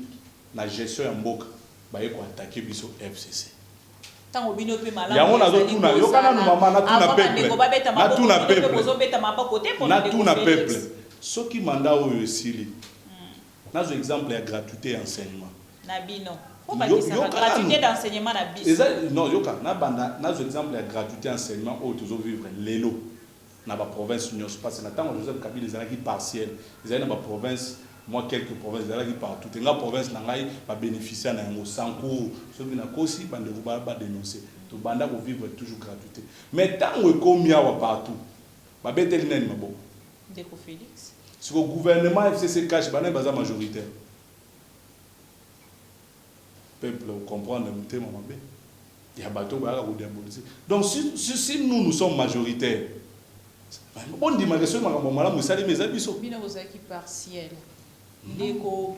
na gestion ya mboka baye ko attaquer biso FCC. Tango bino pe malamu. Yango nazotuna yokana no mama na tuna peuple. Na tuna peuple. Bozobeta maboko te pour na tuna peuple. Soki mandat oyo esili. Nazo exemple ya gratuité enseignement. Na bino. Gratuité d'enseignement na biso. Non, yoka na banda nazo exemple ya gratuité enseignement oyo tozo vivre lelo na ba province nyos parce na tango Joseph Kabila ezalaki partiel. Ezali na ba province moi quelques provinces ezalaki partout. Nga province na ngai ba bénéficier na yango sans cours. Soki na kosi bande ko ba dénoncer. To banda ko vivre toujours gratuité. Mais tango ekomi awa partout. Ba beteli nani maboko. Ndeko Félix. Sur le gouvernement FCC cash bana baza majoritaire. Peuple comprendre le thème mabe. Il y a bateau ba ko diaboliser. Donc si nous sommes majoritaires. Bon dimanche makambo malamu sali meza biso. Bino bozaki partiel. Ndeko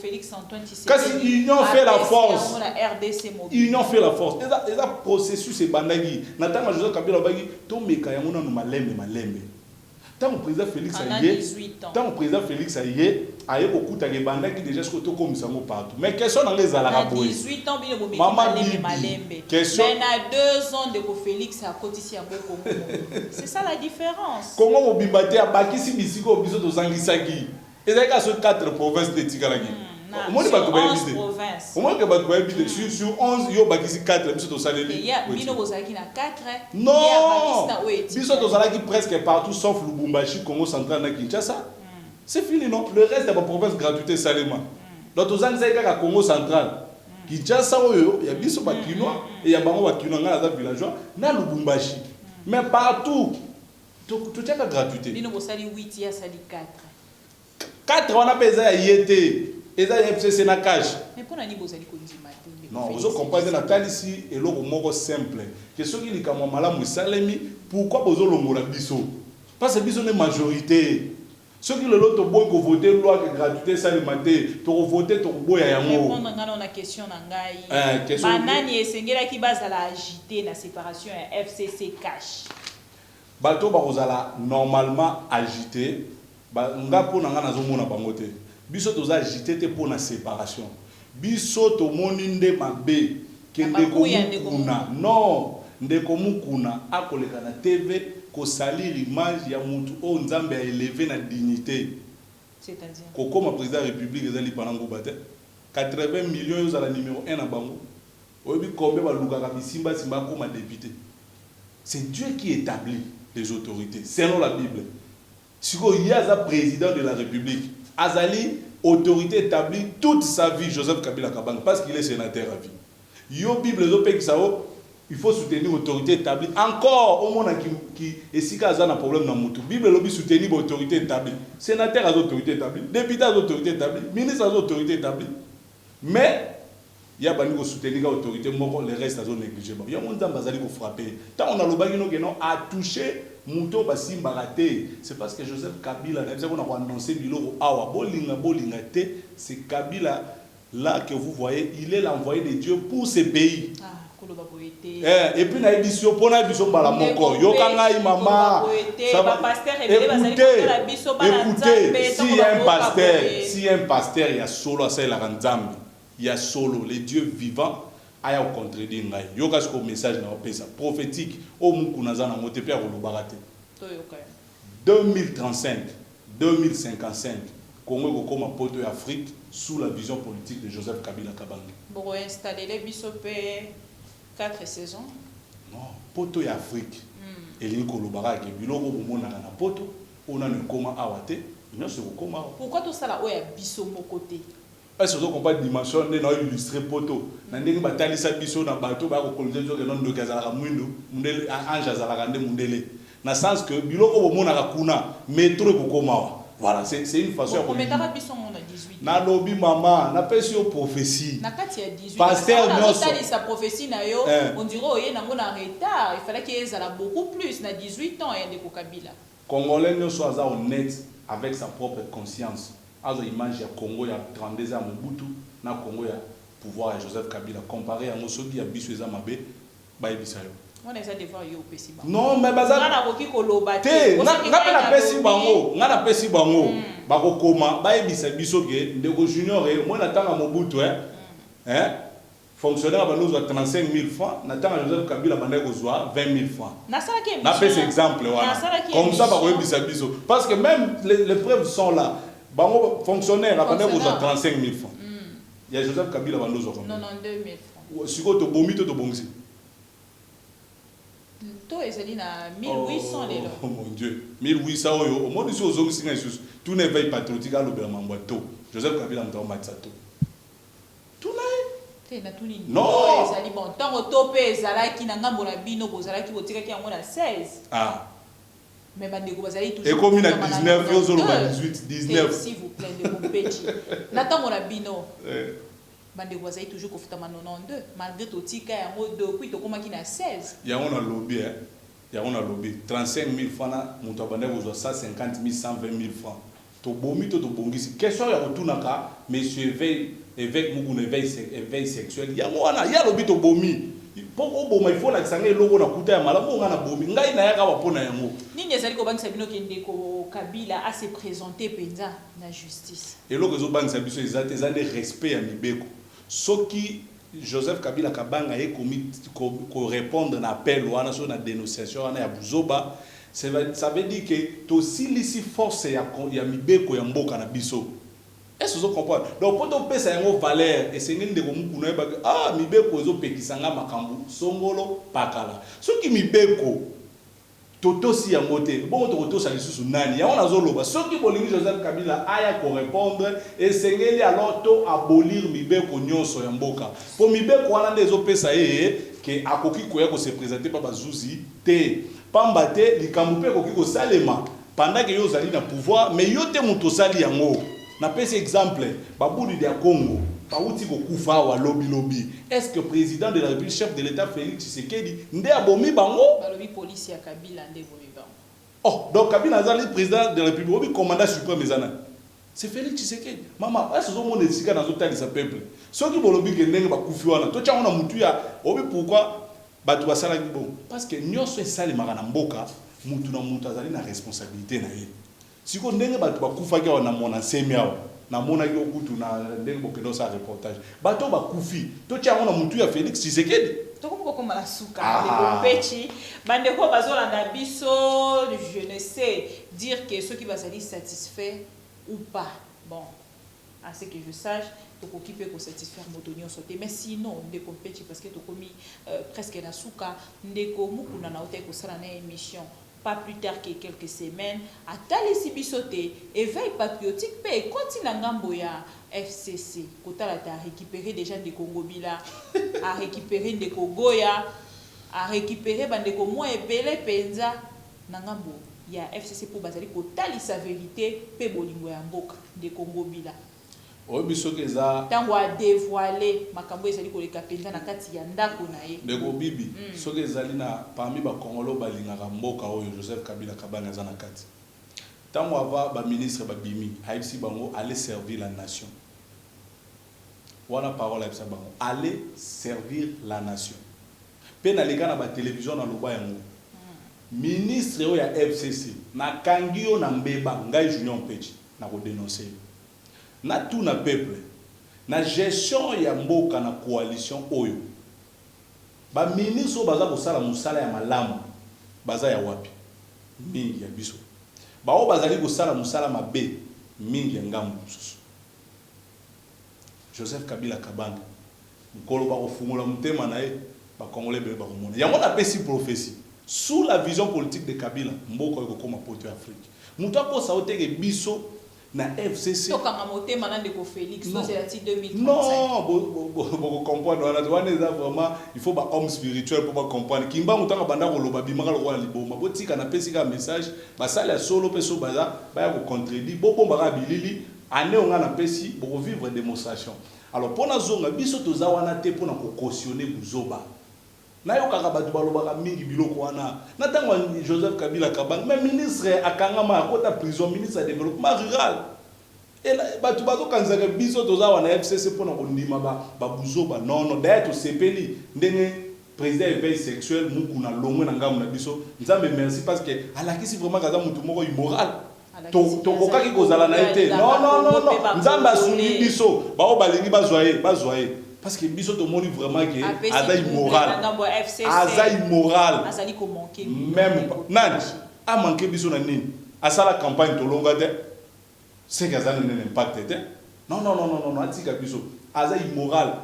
Félix Antoine Tshisekedi. Kasi union fait la force. RDC mobile. Union fait la force. Eza processus e bandagi. Natanga Joseph Kabila bagi to meka yango na malembe. Tant le président Félix a yé, a yé beaucoup de bandes qui déjà sont comme ça partout. Mais question dans les alabos. 18 ans, maman malembe. Question. Mais na 2 ans de Félix a cotisé un peu comme. C'est ça la différence. Comment vous bimbate à Bakisi Bisiko biso to Zangisaki. Et ça ce 4 provinces de Tigalagi. Na, Moi, sur pas tout 11 éviter. provinces. Au moins que tu vas éviter sur 11, yo bakisi 4 biso to saleli. Il y a Bino Bozaki na 4. Non. Biso Biso to salaki presque partout sauf Lubumbashi, Congo central na Kinshasa. C'est fini non. Le reste de la province gratuité Salema. Donc aux ans à Congo central. Kinshasa oyo, il y a biso bakinois et il y a bango bakinois na za villageois na Lubumbashi. Mais partout tout est gratuité. Bino Bozali 8 ya sali 4. 4 on a besoin à yété. Et ça c'est na cash. Mais pour nani Bozali ko ndima te. Non, vous comprenez la tali ici et l'autre moko simple. Que ce qui est comme malamu salemi, pourquoi bozo longola biso? Parce que biso n'est majorité. Ceux qui le lot boy ko voter loi que gratuité salimate, to voter to boya yango. Répondre ngana na question na ngai. Banani esengela ki bazala agité na séparation ya FCC cash. Bato ba kozala normalement agité, ba nga pona ngana zo mona bango te. Biso toza agité te pour la séparation. Biso to moninde mabe kende ko mukuna. Non, ndeko mukuna akoleka na TV ko salir image ya mutu o nzambe a élevé na dignité. C'est-à-dire Koko président de la République ezali panango bate 80 millions yo la numéro 1 na bango. Oyebi combien ba lukaka bisimba simba comme député. C'est Dieu qui établit les autorités selon la Bible. Si il y a un président de la République Azali, autorité établie toute sa vie, Joseph Kabila Kabanga, parce qu'il est sénateur à vie. Yo Bible, il faut soutenir l'autorité établie. Encore, au monde qui est si cas un problème dans le Bible, il soutenir l'autorité établie. Sénateur à l'autorité établie, député à l'autorité établie, ministre à l'autorité établie. Mais, il y a des soutenir l'autorité, le reste à zone négligeable. Il y a des gens qui ont frappé. Tant on a le bagino qui a touché. Mouto basi mbaraté, c'est parce que Joseph Kabila, on a annoncé Biloro Awa, bolinga te, c'est Kabila là que vous voyez, il est l'envoyé de Dieu pour ce pays. Et puis na édition pour na édition bala moko, yo kanga mama. Écoutez, si un pasteur il y a solo à ça la nzambe, il y a solo les dieux vivants. Aya au contredire ngai yoka ce message na pesa prophétique au mukunaza na motepe ya kolobarate 2035 2055 Congo kokoma poto ya Afrique sous la vision politique de Joseph Kabila Kabanga. Pour installer les bisopé 4 saisons. Non, poto ya Afrique. Elingi kolobarake biloko bomona na poto ona ne koma awate nyonso kokoma. Pourquoi tout ça là oya biso mo côté? Est-ce que vous comprenez la dimension de notre illustré poto? Nandingi batali sa biso na bato ba ko kolonze zo non de kazala mwindu mundele anja zala kande mundele. Na sens que biloko bomona ka kuna métro ko komawa. Voilà, c'est une façon. Combien d'années biso on a 18? Na lobi mama, na pesi yo prophétie. Na kati ya 18. Pasteur Nyoso. Sa prophétie na yo, on dirait oye na mona retard, il fallait qu'il ait beaucoup plus na 18 ans et de Kabila. Congolais Nyoso aza honnête avec sa propre conscience. Alors image ya Congo ya 32 ans Mobutu na Congo ya pouvoir ya Joseph Kabila comparé à Mosogi ya biso eza mabe ba ebisa yo. On essaie de voir yo pesi ba. Non mais baza na koki koloba te na pesi bango ba ko koma ba ebisa biso ke ndeko junior moi na tanga Mobutu fonctionnaire ba nous 35 000 francs na tanga Joseph Kabila banda ko zwa 20 000 francs. Na pesi exemple voilà. Comme ça ba ko ebisa biso parce que même les preuves sont là. Bango fonctionnaire après vous a 35 000 francs. Il y a Joseph Kabila bandozo comme 92 000 francs. Si vous to bomi to bongsi. To ezali na 1800 lelo. Oh mon Dieu, 1800 oyo. Au moins ici aux hommes singa ici. Tout n'est pas patriotique à l'obéra mamboito. Joseph Kabila ndo matsato. Tout n'est. Te na tuni. Non. Ezali bon. Tango tope ezalaki na ngambo na bino bozalaki botikaki yango na 16. Ah. Mais bandeko bazali toujours. Et comme il a 19, yo zolo 18, 19. S'il vous plaît, de mon petit. Natango na bino. Bandeko bazali toujours ko futama 92 malgré to tika yango de puis to komaki na 16. Ya on a lobby Ya on a lobby 35 000 francs na muto bandeko zo 150 000 120 000 francs. To bomi to bongisi. Question ya kotunaka monsieur évêque Muguna éveil sexuel. Ya wana ya lobby to bomi. Poko boma il faut la sanga logo na kuta ya malamu nga na bomi ngai na yaka bapona yango nini ezali ko bangisa bino kende ko Kabila a se présenter penza na justice et logo zo bangisa biso ezate respect ya mibeko soki Joseph Kabila Kabanga e ko répondre na appel wana so na dénonciation wana ya buzoba ça veut dire que to silisi force ya mibeko ya mboka na biso. Est-ce que vous comprenez? Donc, quand on paie ça en valeur, et c'est une de vos ah, mi beko zo pekisanga makambu, songolo, pakala. Ce qui mi beko, toto si ya moté, bon toto sa lisusu nani, ya on a zoloba. Ce qui bolingi Joseph Kabila aya correspondre, et c'est ngeli alors to abolir mi beko nyonso ya mboka. Pour mi beko wana ndezo pesa que akoki koya ko se présenter pa bazuzi te. Pamba te likambu pe koki ko salema. Pendant que yo zali na pouvoir, mais yo te muto sali yango. Na pese exemple, babudi de Congo, pauti ko kufa wa lobby. Est-ce que président de la République, chef de l'État Félix Tshisekedi, nde abomi bango? Balobi police ya Kabila nde bomi bango. Oh, donc Kabila zali président de la République, obi commandant suprême ezana. C'est Félix Tshisekedi. Maman, est-ce que vous avez dit que dans le sa peuple? Ceux qui bolobi ke ndenge ba kufi wana, to tcha ona mutu ya, obi pourquoi batu basala ki bon? Parce que nyonso esali makana mboka. Mutu na mutu azali na responsabilité na ye. Siko ndenge batu bakufa ki na mona semia na mona ki okutu na ndenge bokendo sa reportage. Bato bakufi. To tia na mutu ya Félix Tshisekedi. To ko ko mala suka de pechi bande ko bazolanda biso je ne sais dire que ceux qui bazali satisfaits ou pas. Bon, à ce que je sache, to ko kipe ko satisfaire motonio sauté mais sinon ndeko pechi parce que to komi presque na suka ndeko mukuna na ote ko sala na émission. Pas plus tard que quelques semaines, à Talisi Bisoté, éveil patriotique, paix, continue à FCC. Kotala a récupéré des gens de Congo Bila, à récupérer des Congoya, à récupérer des Congo et Belé Penza. Nangambo, il y a FCC pour Bazali, Kotali sa vérité, paix Bolingo Yambok, de Congo Bila. Oui, biso keza. Tango a dévoilé makambo ezali ko leka penza na kati ya ndako na ye. Ndeko bibi, soki ezali na parmi ba Congolais balingaka mboka oyo Joseph Kabila kabanga za na kati. Tango ava ba ministre ba bimi, haïsi bango aller servir la nation. Wana parole haïsi bango, aller servir la nation. Pe na leka na ba télévision na loba yango. Ministre oyo ya FCC na kangio na mbeba ngai Junior Pechi na ko dénoncer. Na tout na peuple na gestion ya mboka na coalition oyo ba ministre baza ko sala musala ya malamu baza ya wapi mingi ya biso ba o bazali ko sala musala mabe mingi ya ngambu susu Joseph Kabila Kabanga mukolo ba ko fungula mutema na ye ba Congolais bele ba ko mona yango na pesi prophétie sous la vision politique de Kabila mboka ko koma poto Afrique mutu akosa oteke biso na FCC to kanga motema na ndeko Félix no c'est la 2035 non bo comprendre wana eza vraiment il faut ba homme spirituel pour ba comprendre kimba mutanga banda ko loba bimaka lo wana liboma botika na pesika message ba sala solo peso baza ba ya ko contredire bo bomba ka bilili ane onga na pesi bo vivre démonstration alors pona zonga biso toza wana te pona ko cautionner buzoba na yo kaka batu balobaka mingi biloko wana na tango Joseph Kabila Kabanga même ministre akangama akota prison ministre de développement rural et batu bazo kanzaka biso toza wana FCC pona kondima ba buzoba non d'ailleurs to sepeli ndenge président éveil sexuel mukuna longwe na ngamu na biso nzambe merci parce que alakisi vraiment kaza mutu moko immoral to kokaki kozala na été non nzambe asungi biso ba o balingi bazwaye parce que biso to moni vraiment que aza immoral azali ko manquer même nani a manqué biso na nini asala campagne to longa te c'est que azali un impact te non atika biso aza immoral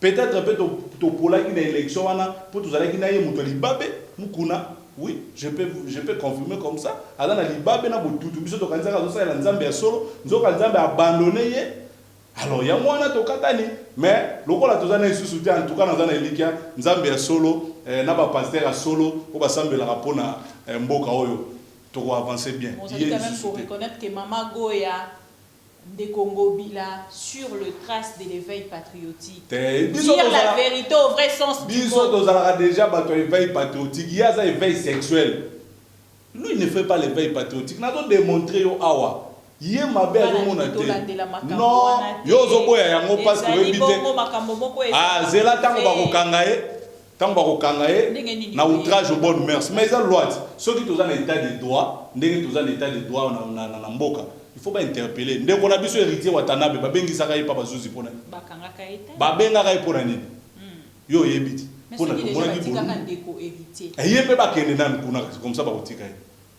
peut-être peut to polaki na élection wana pour to zalaki na ye muto libabe mukuna oui je peux confirmer comme ça aza na libabe na botutu biso to kanisa zo sala nzambe ya solo nzoka nzambe abandonné ye. Alors, il y a moins de katani, mais le rôle de Tozana est sous-soutien, en tout cas, dans un élikia, Nzambe à solo, n'a pas pasteur à solo, pour pas sembler la rapport à Mboka Oyo, pour avancer bien. On s'est quand même pour reconnaître que Mama Goya, des Congo Bila, sur le trace de l'éveil patriotique. Dire la vérité au vrai sens du mot. Biso Tozala déjà battu l'éveil patriotique, il y a un éveil sexuel. Lui, il ne fait pas l'éveil patriotique. Nous avons démontré au Awa. Yé ma belle non yo zoboya yango parce que ebité ah zela tango ba ko kangaye na outrage aux bonnes mœurs mais ça loi ceux qui sont en état de droit ndenge tous en état de droit na mboka il faut pas interpeller ndeko na biso héritier watanabe ba bengi saka yepa bazuzi pona ba benga ka epona nini yo yebiti pona ko mona ki bolu ndeko héritier yé pe ba kende nan kuna comme ça ba kotika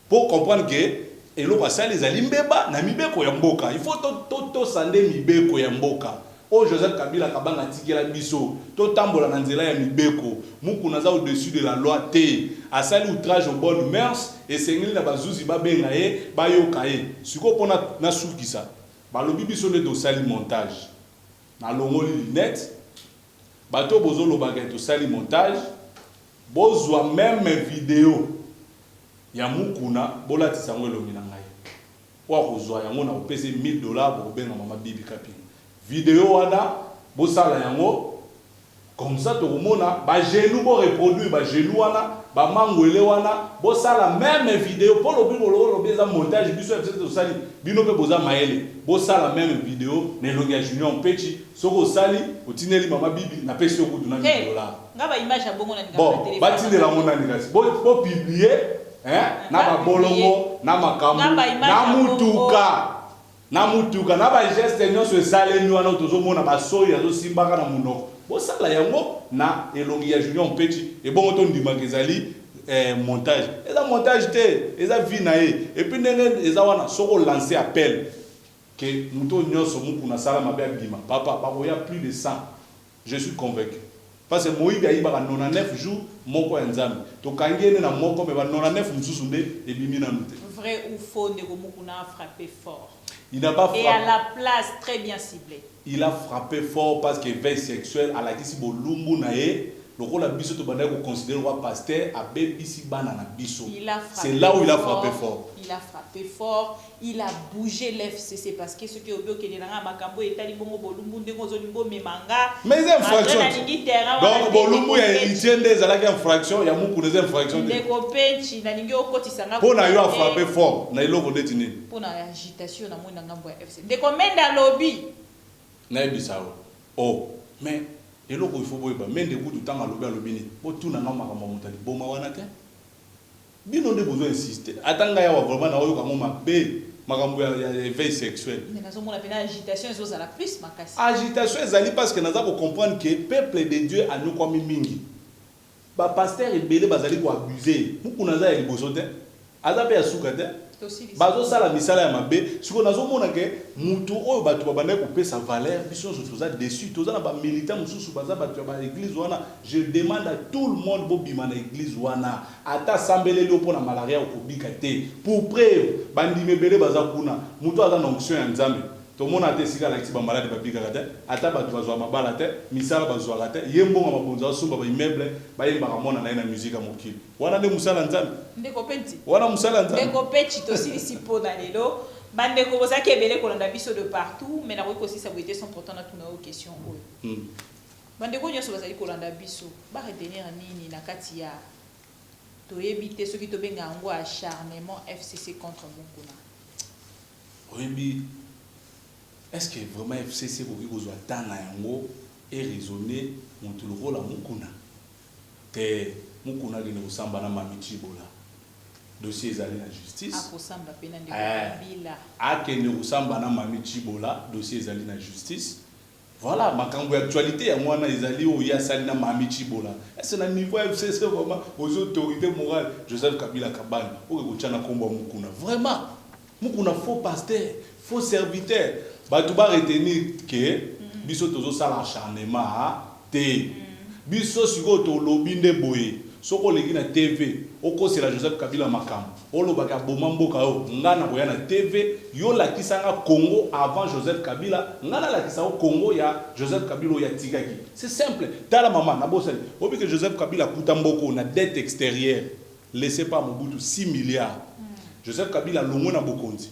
pour comprendre que eloko asali ezali mbeba na mibeko ya mboka. Il faut to sande mibeko ya mboka. O Joseph Kabila kabanga tikela biso to tambola na nzela ya mibeko mukuna za au-dessus de la loi te asali outrage aux bonnes mœurs et sengeli na bazuzi babenga ye bayoka ye siko pona na sukisa balobi biso ne dosali montage na longoli lunette bato bozo lobaka to sali montage bozwa même vidéo ya mukuna bolatisa ngo elongi na ngai wa kozwa yango na opese $1000 bo benga mama bibi kapinga vidéo wana bosala yango comme ça to komona ba genou bo reproduire ba genou wana ba mangwele wana bosala même vidéo pour lo beza montage biso FCC to sali bino pe boza maele bosala même vidéo na elongi ya Junior Mpechi soko sali otineli mama bibi na pesi okudu na $1000 ngaba image ya bongo na ngaba bon téléphone batindela ngona nikasi bo publier na ba bolongo na makambo na mutuka na ba geste nyonso esalemi wana tozomona basoyi azosimbaka na munoko bosala yango na elongi ya Junior Mpechi ebongo to ndimaka ezali montage eza montage te eza vie na ye epuis ndenge eza wana soko lancer appel que muto nyonso mukuna sala mabe abima papa bakoya plus de 100 je suis convaincu parce que Moïse a eu 99 jours moko ya nzambe to kangene na moko me ba 99 mususu nde ebimi na nute vrai ou faux ndeko mukuna a frappé fort. Il n'a pas frappé. Et à la place très bien ciblée. Il a frappé fort parce que veille sexuelle à la kisi bolumbu nae le rôle à biso to banda ko considérer roi pasteur a bebisi bana na biso. C'est là où il a frappé fort. Il a frappé fort, il a bougé l'FCC parce que ce qui obio ke nanga makambo etali bongo bolumbu ndeko zolingo memanga. Mais c'est infraction. Donc bolumbu ya Etienne des ala infraction ya muku des infractions. Ndeko Mpechi na ningi okotisa nga. Pour na yo a frappé fort na iloko detini. Pour na agitation na mona ngambo ya FCC. Ndeko Menda lobby. Na ebisao. Oh, mais eloko il faut boyeba mende kutu tanga lobi alobi ni botuna nga makambo mutali boma wana te bino nde besoin insister atanga ya vraiment na oyo ka ngoma be makambo ya veille sexuelle mais nazo mona pena agitation ezo la plus makasi agitation ezali parce que naza ko comprendre que peuple de Dieu anyokwa mingi ba pasteur ebele bazali ko abuser mukuna za ya liboso te aza pe asuka te bazo sala misala ya mabe siko nazo mona ke mutu oyo batu babanda ko pesa valeur biso so toza dessus toza na ba militant mususu baza batu ba église wana je demande à tout le monde bo bima na église wana ata sambeleli opona malaria okobika te pour preuve bandime bele baza kuna mutu aza na onction ya nzambe to mona te sika la kiba malade babika te ata batu bazwa mabala te misala bazwa te yembonga mabonza sumba ba immeuble ba yemba mona na musique ya mokili wana nde musala nzambe ndeko Penti wana musala nzambe ndeko Peti to silisi pona lelo bandeko bozaki ebele kolanda biso de partout mais na ko aussi ça été sans pourtant na tuna aux questions oyo bandeko nyoso bazali kolanda biso ba retenir nini na kati ya to yebite soki to benga ngo acharnement FCC contre Mukuna oyebi est-ce que vraiment FCC ko kozwa tana yango et raisonner monte le rôle à Mukuna te Mukuna gene usamba na mamichi bola dossier ezali na justice akosamba pena ndeko Kabila akende usamba na mamichi bola dossier ezali na justice voilà makambo ya actualité ya mwana ezali o ya sali na mamichi bola est-ce na niveau FCC vraiment aux autorités morales Joseph Kabila Kabani o ko tchana kombo Mukuna vraiment Mukuna faux pasteur faux serviteur batu ba retenir que biso tozo sala acharnement te biso siko to lobi nde boye soko leki na TV okosela Joseph Kabila makambo olobaka boma mboka yo ngana boya na TV yo lakisanga Congo avant Joseph Kabila ngana lakisa o Congo ya Joseph Kabila ya tikaki c'est simple tala mama na bosali obi que Joseph Kabila kuta mboko na dette extérieure laissé par Mobutu 6 milliards Joseph Kabila longo na bokonzi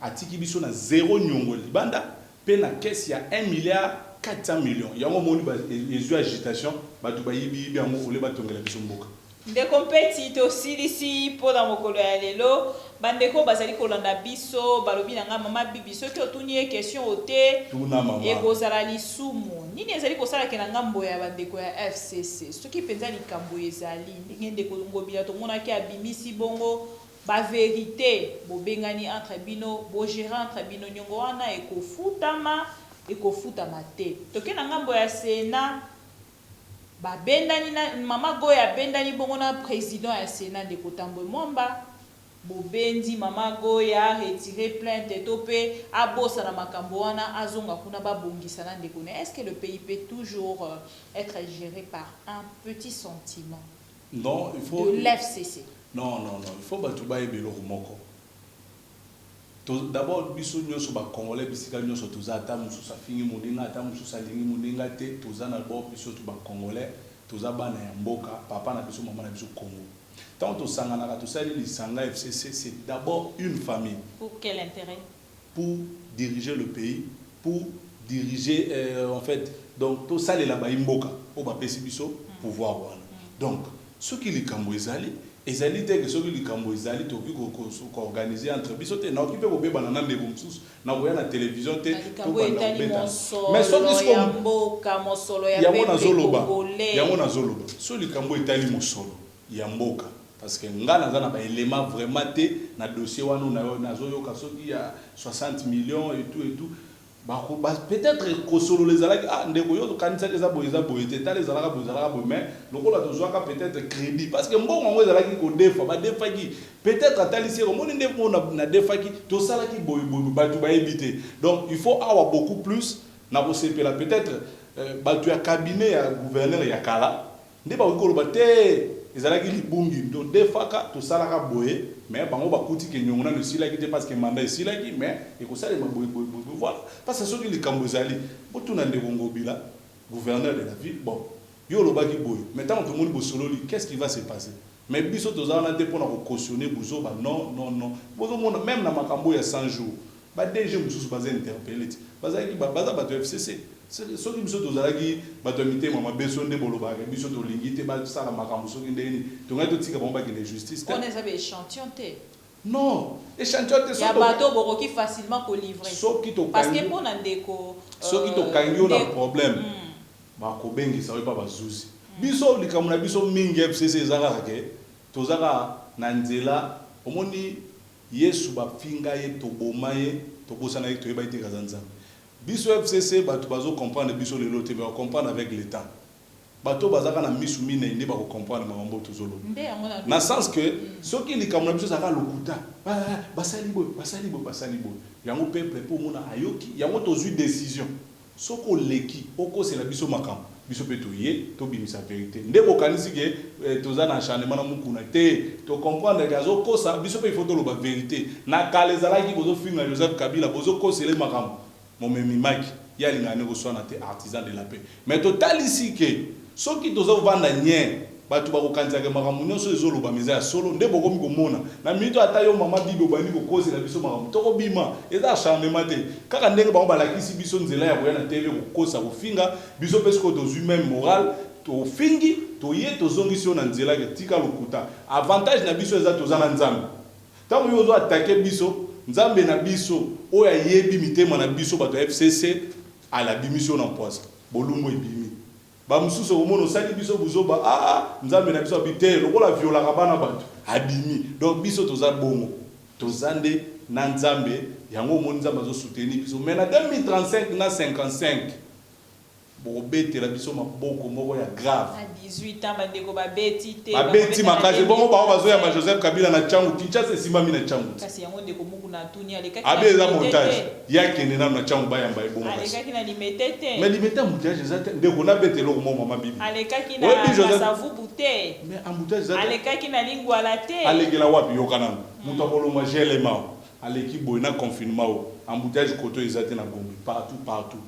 atiki biso na 0 nyongo libanda pe na caisse ya 1 milliard 400 millions yango moni ba ezu agitation batu ba yibi yango ole batongela biso mboka ndeko Peti to silisi pona mokolo ya lelo bandeko bazali kolanda biso balobi na nga mama bibi soki otuni question ote tuna mama ekozala lisumu nini ezali kosala ke na ngambo ya bandeko ya FCC soki penza likambo ezali ndenge ndeko ngobila to mona ki abimisi bongo ba vérité bobengani entre bino bo gérer entre bino nyongo wana ekofutama te toke na ngambo ya Sénat babendani na mama Goya bendani bongo na président ya Sénat de Kotambwe Mwamba bobendi mama goya retirer plainte topé abosa na makambo wana azonga kuna babongisa na ndeko. Est-ce que le pays peut toujours être géré par un petit sentiment? Non, il faut de l'FCC. Non, il faut batuba ebelo moko. D'abord biso nyoso ba congolais bisika nyoso toza ata mususa fingi moninga ata mususa lingi moninga te toza na bo biso to ba congolais toza bana ya mboka papa na biso mama na biso Congo. Tant to sangana ka to sali lisanga FCC, c'est d'abord une famille. Pour quel intérêt? Pour diriger le pays, pour diriger en fait donc to sali la ba mboka o ba pesi biso pouvoir wana. Donc ce qui les kambo ezali ezali te que ce qui les kambo ezali to ki ko organiser entre biso te na ki pe ko be banana ndeko msusu na ko ya na télévision te to ko beta. Mais so ki ya mboka mosolo ya yango na zoloba congolais yango na zoloba so li kambo etali mosolo ya mboka parce que nga naza na ba élément vraiment te na dossier wana na zo yoka soki ya 60 millions et tout peut-être que solo les alaki ndeko yo kanisa eza boye te ta les alaka boye mais lokola tozwaka peut-être crédit parce que mbongo ngo ezalaki ko defa ba defaki peut-être atalisi ko moni ndeko na defaki to salaki boye batu ba éviter. Donc il faut avoir beaucoup plus na bo sepela peut-être batu ya cabinet ya gouverneur ya kala ndeba ko lo bate ezalaki libungi to defaka to salaka boye mais bango bakuti ke nyongona le silaki te parce que mandat silaki mais et ko sala boye voilà parce que soki likambo ezali botuna ndeko ngobila gouverneur de la ville bon yo lo baki boye mais tant que tout le monde bosololi qu'est-ce qui va se passer? Mais biso tozana te pona ko cautionner buzo ba non bozo mona même na makambo ya 100 jours ba DG mususu baza interpeller bazaki baza ba FCC soki biso tozalaki bato mité mama beso nde bolobaka biso to lingite ba sala makambo soki ndeni to ngai to tika bomba ki de justice on est avec échantillon te. Non, échantillon te so. Ya bato boroki facilement ko livrer. Parce que pona ndeko soki to kangi na problème ba ko bengi sa pa bazuzi. Biso likamuna biso mingi FCC ezaka ke tozaka na nzela omoni Yesu ba finga ye to bomaye to bosana ye to yeba ite kazanzambe. Biso FCC bato bazo comprendre biso le lote ba comprendre avec l'état. Bato bazaka na misu mine inde ba ko comprendre mambo tozolo. Na sens que soki likamuna biso zaka lokuta basali boy. Yango peuple pour mona ayoki yango tozui décision. Soko leki oko c'est la biso makambo. Biso pe toye to bimisa vérité. Nde bokanisi ke toza na acharnement na mukuna te to comprendre que azo kosa biso pe il faut to lo ba vérité. Na kale zalaki bozo finga Joseph Kabila bozo kosele makambo. Momemi Mike ya lingane ko sona te artisan de la paix. Mais total ici que soki tozo vanda nye batu ba ko kanza ke makambo nyonso ezolo ba meza solo nde bokomi ko mona. Na mito atayo mama bibo bani ko kosela biso makambo. Toko bima eza acharnement te. Kaka ndenge ba balakisi biso nzela ya koya na TV ko kosa ko finga biso pesko tozu même moral to fingi to ye to zongisi na nzela ke tika lokuta. Avantage na biso eza tozana nzambe. Tango yo zo attaquer biso nzambe na biso oya yebi mitema na biso bato FCC à la démission en poise bolumo ebimi ba mususu omono sali biso buzoba nzambe na biso abite lokola viola kabana bato abimi donc biso toza bongo tozande na nzambe yango omoni nzambe azo soutenir biso mais na 2035 na 55 bobete la biso maboko moko ya grave à 18 ans bandeko babeti te babeti makaje bongo ba bazo ya Joseph Kabila na changu Kinshasa simba mina changu kasi yango ndeko muku na tuni alekaki abeza montage yake nena na changu ba yamba bongo alekaki na limete te mais limete montage ezate ndeko na bete lo mo mama bibi alekaki na savu bute mais montage ezate alekaki na lingwala te alekela wapi yokana muto koloma gelema aleki boy na confinement embouteillage koto ezate na Gombe partout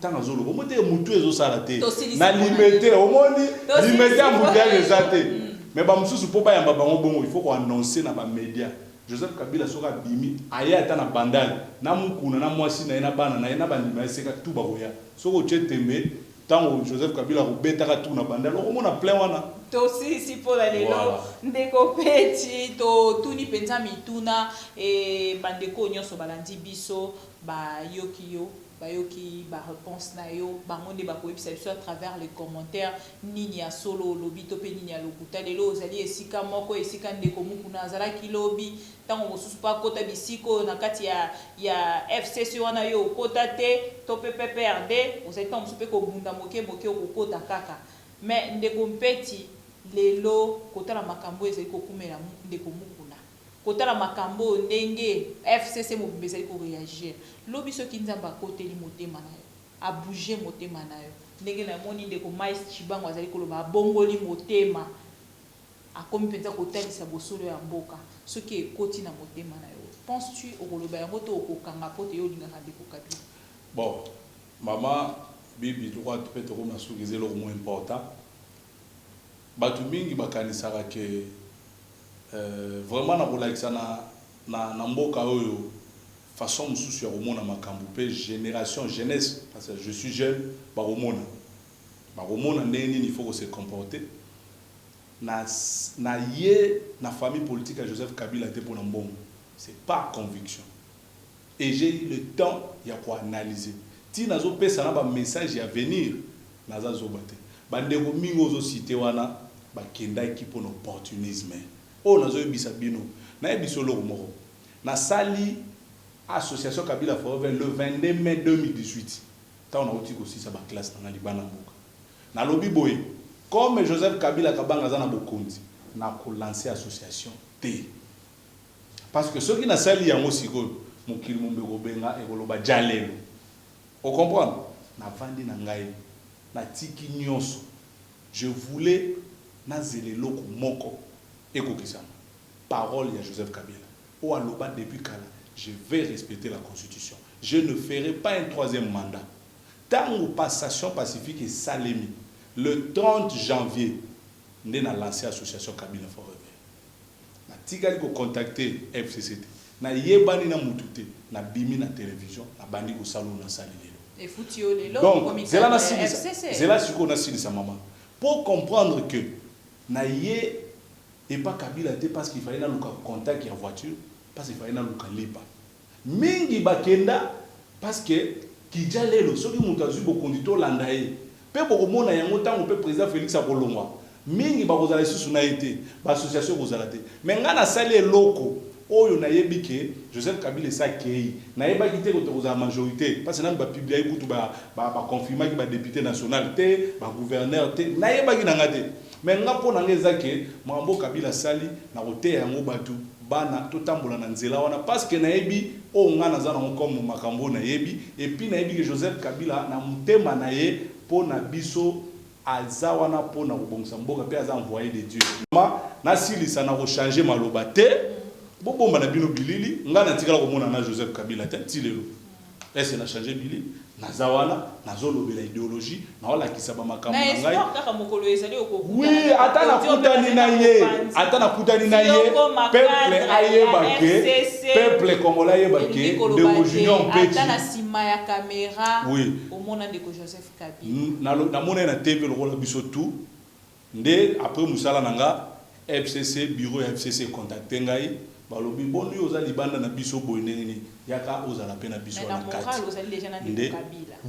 tanga zolo omote mutu ezo sala te na limité omoni limité embouteillage ezate mais ba mususu po ba yamba bango bongo il faut ko annoncer na ba média Joseph Kabila soka bimi aya ata na bandal na mukuna na mwasi na bana na bandima eseka tout ba koya soko chetembe tango Joseph Kabila ko betaka tout na bandal omona plein wana to si po la lelo ndeko peti to tuni penza mituna e bandeko nyonso balandi biso ba yokiyo bayoki ba réponse na yo bango nde bakoyebisa biso à travers les commentaires nini ya solo lobi to pe nini ya lokuta lelo ozali esika moko esika ndeko mukuna azalaki lobi tango mosusu pa kota bisiko na kati ya FCC wana yo kota te to pe PPRD ozali tango mosusu pe kobunda moke okokota kaka mais ndeko mpeti lelo kotala makambo ezali kokumela ndeko mukuna kotala makambo ndenge FCC mobimba ko réagir lobi so kinzamba koteli motema na yo a bouger motema na yo ndenge na moni ndeko mais chibango azali koloba bongoli motema akomi penza kotalisa bosolo ya mboka soki ekoti na motema na yo penses-tu okoloba yango to okokanga po te yo lingaka ndeko Kabila? Bon, maman bibi droit peut-être comme asougiser le moins important batu mingi bakanisaka ke vraiment na bolakisa na mboka oyo façon mususu ya komona makambo pe génération jeunesse parce que je suis jeune baromona ndenge il faut que se comporter na ye na famille politique à Joseph Kabila te pour mbongo c'est pas conviction et j'ai eu le temps ya ko analyser ti nazo pesa na ba message ya venir naza zobate bandeko mingi ozo cité wana ba kenda ekipo no opportunisme o nazo yebisa bino na yebiso loko moko na sali association Kabila Forever le 22 mai 2018 ta on a outi aussi ça ba classe na libana mboka na lobi boy comme Joseph Kabila kabanga za na bokonzi na ko lancer association T parce que ceux qui na sali yango sikoyo mokili mombeko benga ekoloba jalelo o comprendre na vandi na ngai na tiki nyonso je voulais na zeleloko moko ekokisama parole ya Joseph Kabila o aloba depuis kala je vais respecter la constitution je ne ferai pas un troisième mandat tant ou passation pacifique et salemi le 30 janvier ndé na lancé association Kabila Forever na tikali ko contacter FCCT na yebani na mutute na bimi na télévision na bandi ko salon na salilelo et foutio lelo donc c'est là c'est là ce qu'on a dit sa maman pour comprendre que na ye et pas Kabila te parce qu'il fallait na luka contact ya voiture parce qu'il fallait na luka lipa mingi bakenda parce que kijalelo soki mutu azwi bokondito landa ye pe bokomona yango tango pe président Félix akolongwa mingi bakozala lisusu na été ba association kozala te mais nga na sali eloko oyo na yebi ke Joseph Kabila sa kei na yeba kité ko kozala majorité parce que na ba publier kutu ba confirmer ki ba député national te ba gouverneur te na yeba ki nanga te mais nga po na ngeza ke mambo Kabila sali na kote yango batu bana totambola na nzela wana parce que na yebi o nga na za na comme makambo na yebi et puis na yebi que Joseph Kabila na mutema na ye po na biso azawana po na kobongisa mboka pe aza envoyé de Dieu na silisa na ko changer maloba te bobomba na bino bilili nga na tikala komona na Joseph Kabila te tilelo est-ce na changer bilili na zawana na zolobela idéologie na wala kisaba makambo na ngai oui atana kutani na ye peuple congolais ayebake de Junior Petit atana sima ya caméra oui omona de ko Joseph Kabila na mona na TV le rôle biso tout nde après musala nanga FCC bureau ya FCC contacté ngai balobi bonu yoza libanda na biso boyeneni yaka ozala pe na biso na kati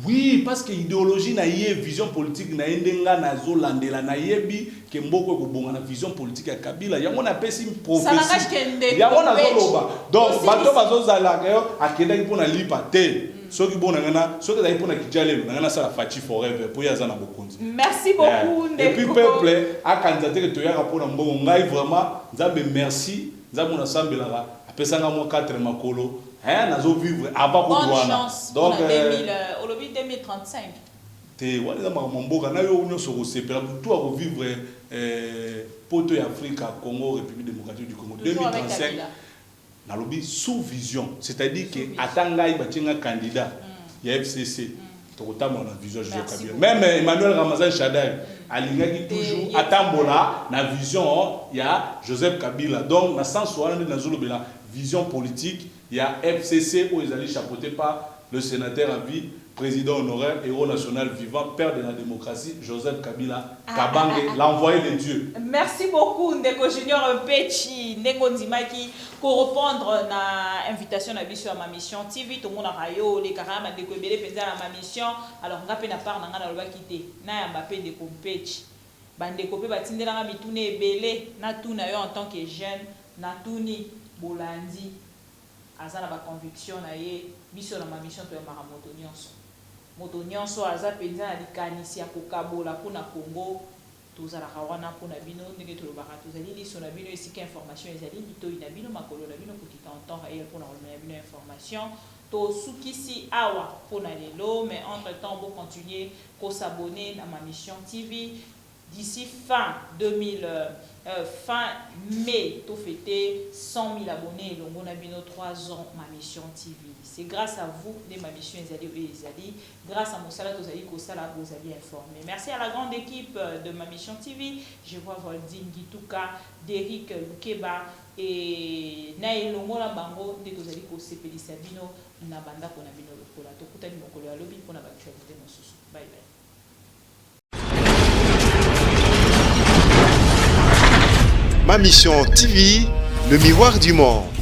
oui parce que idéologie na ye vision politique na ndenga na zolandela na yebi ke mboko ko na vision politique ya Kabila yango na pesi prophétie yango na zoloba donc bato bazozala yo akenda mpona lipa te soki bona ngana soki za mpona kijalelo ngana sala Fachi Forever po yaza na bokonzi merci beaucoup et puis peuple a candidaté que to yaka pona mbongo ngai vraiment nzambe merci nzambe na sambelaka apesanga mo 4 makolo nazo vivre avant ko douana donc 2035 te wala ma mboka na yo nyonso ko sepela tout à vivre poto ya Afrique Congo République démocratique du Congo 2035 na lobi sous vision c'est-à-dire que atangai batinga candidat ya FCC tokotama na vision Joseph Kabila même Emmanuel Ramazan Shadari alingaki toujours atambola na vision ya Joseph Kabila donc na sens wana na zolobela vision politique ya FCC où ils allaient chapeauté par le sénateur à vie président honoraire héros national vivant père de la démocratie Joseph Kabila Kabange l'envoyé de Dieu. Merci beaucoup Ndeko Junior Petit Ndeko Nzimaki pour répondre na invitation na biso à ma mission TV tout monde rayo les karama Ndeko Ebele penza na ma mission alors ngape na part na ngana loba kité na ya Mbappé Ndeko Petit bandeko pe batindela nga mitune ebele na tuna yo en tant que jeune na tuni bolandi azana ba conviction na ye biso na ma mission to ya maramoto nyonso moto nyonso aza penza na likanisi ya kokabola kuna Congo tozalaka wana mpona bino ndenge tolobaka tozali liso na bino esika information ezali litoi na bino makolo na bino kokita en temps réel mpona kolomela bino information tosukisi awa mpona lelo mais entre temps bocontinue kosabone na ma mission TV d'ici fin mai tout fêté 100 000 abonnés longo na bino 3 ans ma mission TV c'est grâce à vous de ma mission ezali grâce à Mosala tozali kosala vous avez informé. Merci à la grande équipe de ma mission TV. Je vois Voldine Gituka, Derrick Lukeba et Naelongo la bango de tozali kosepelisa bino na banda pona bino lokola tokutani mokolo ya lobi pona ba actualité mosusu. Bye bye. Ma mission TV, le miroir du monde.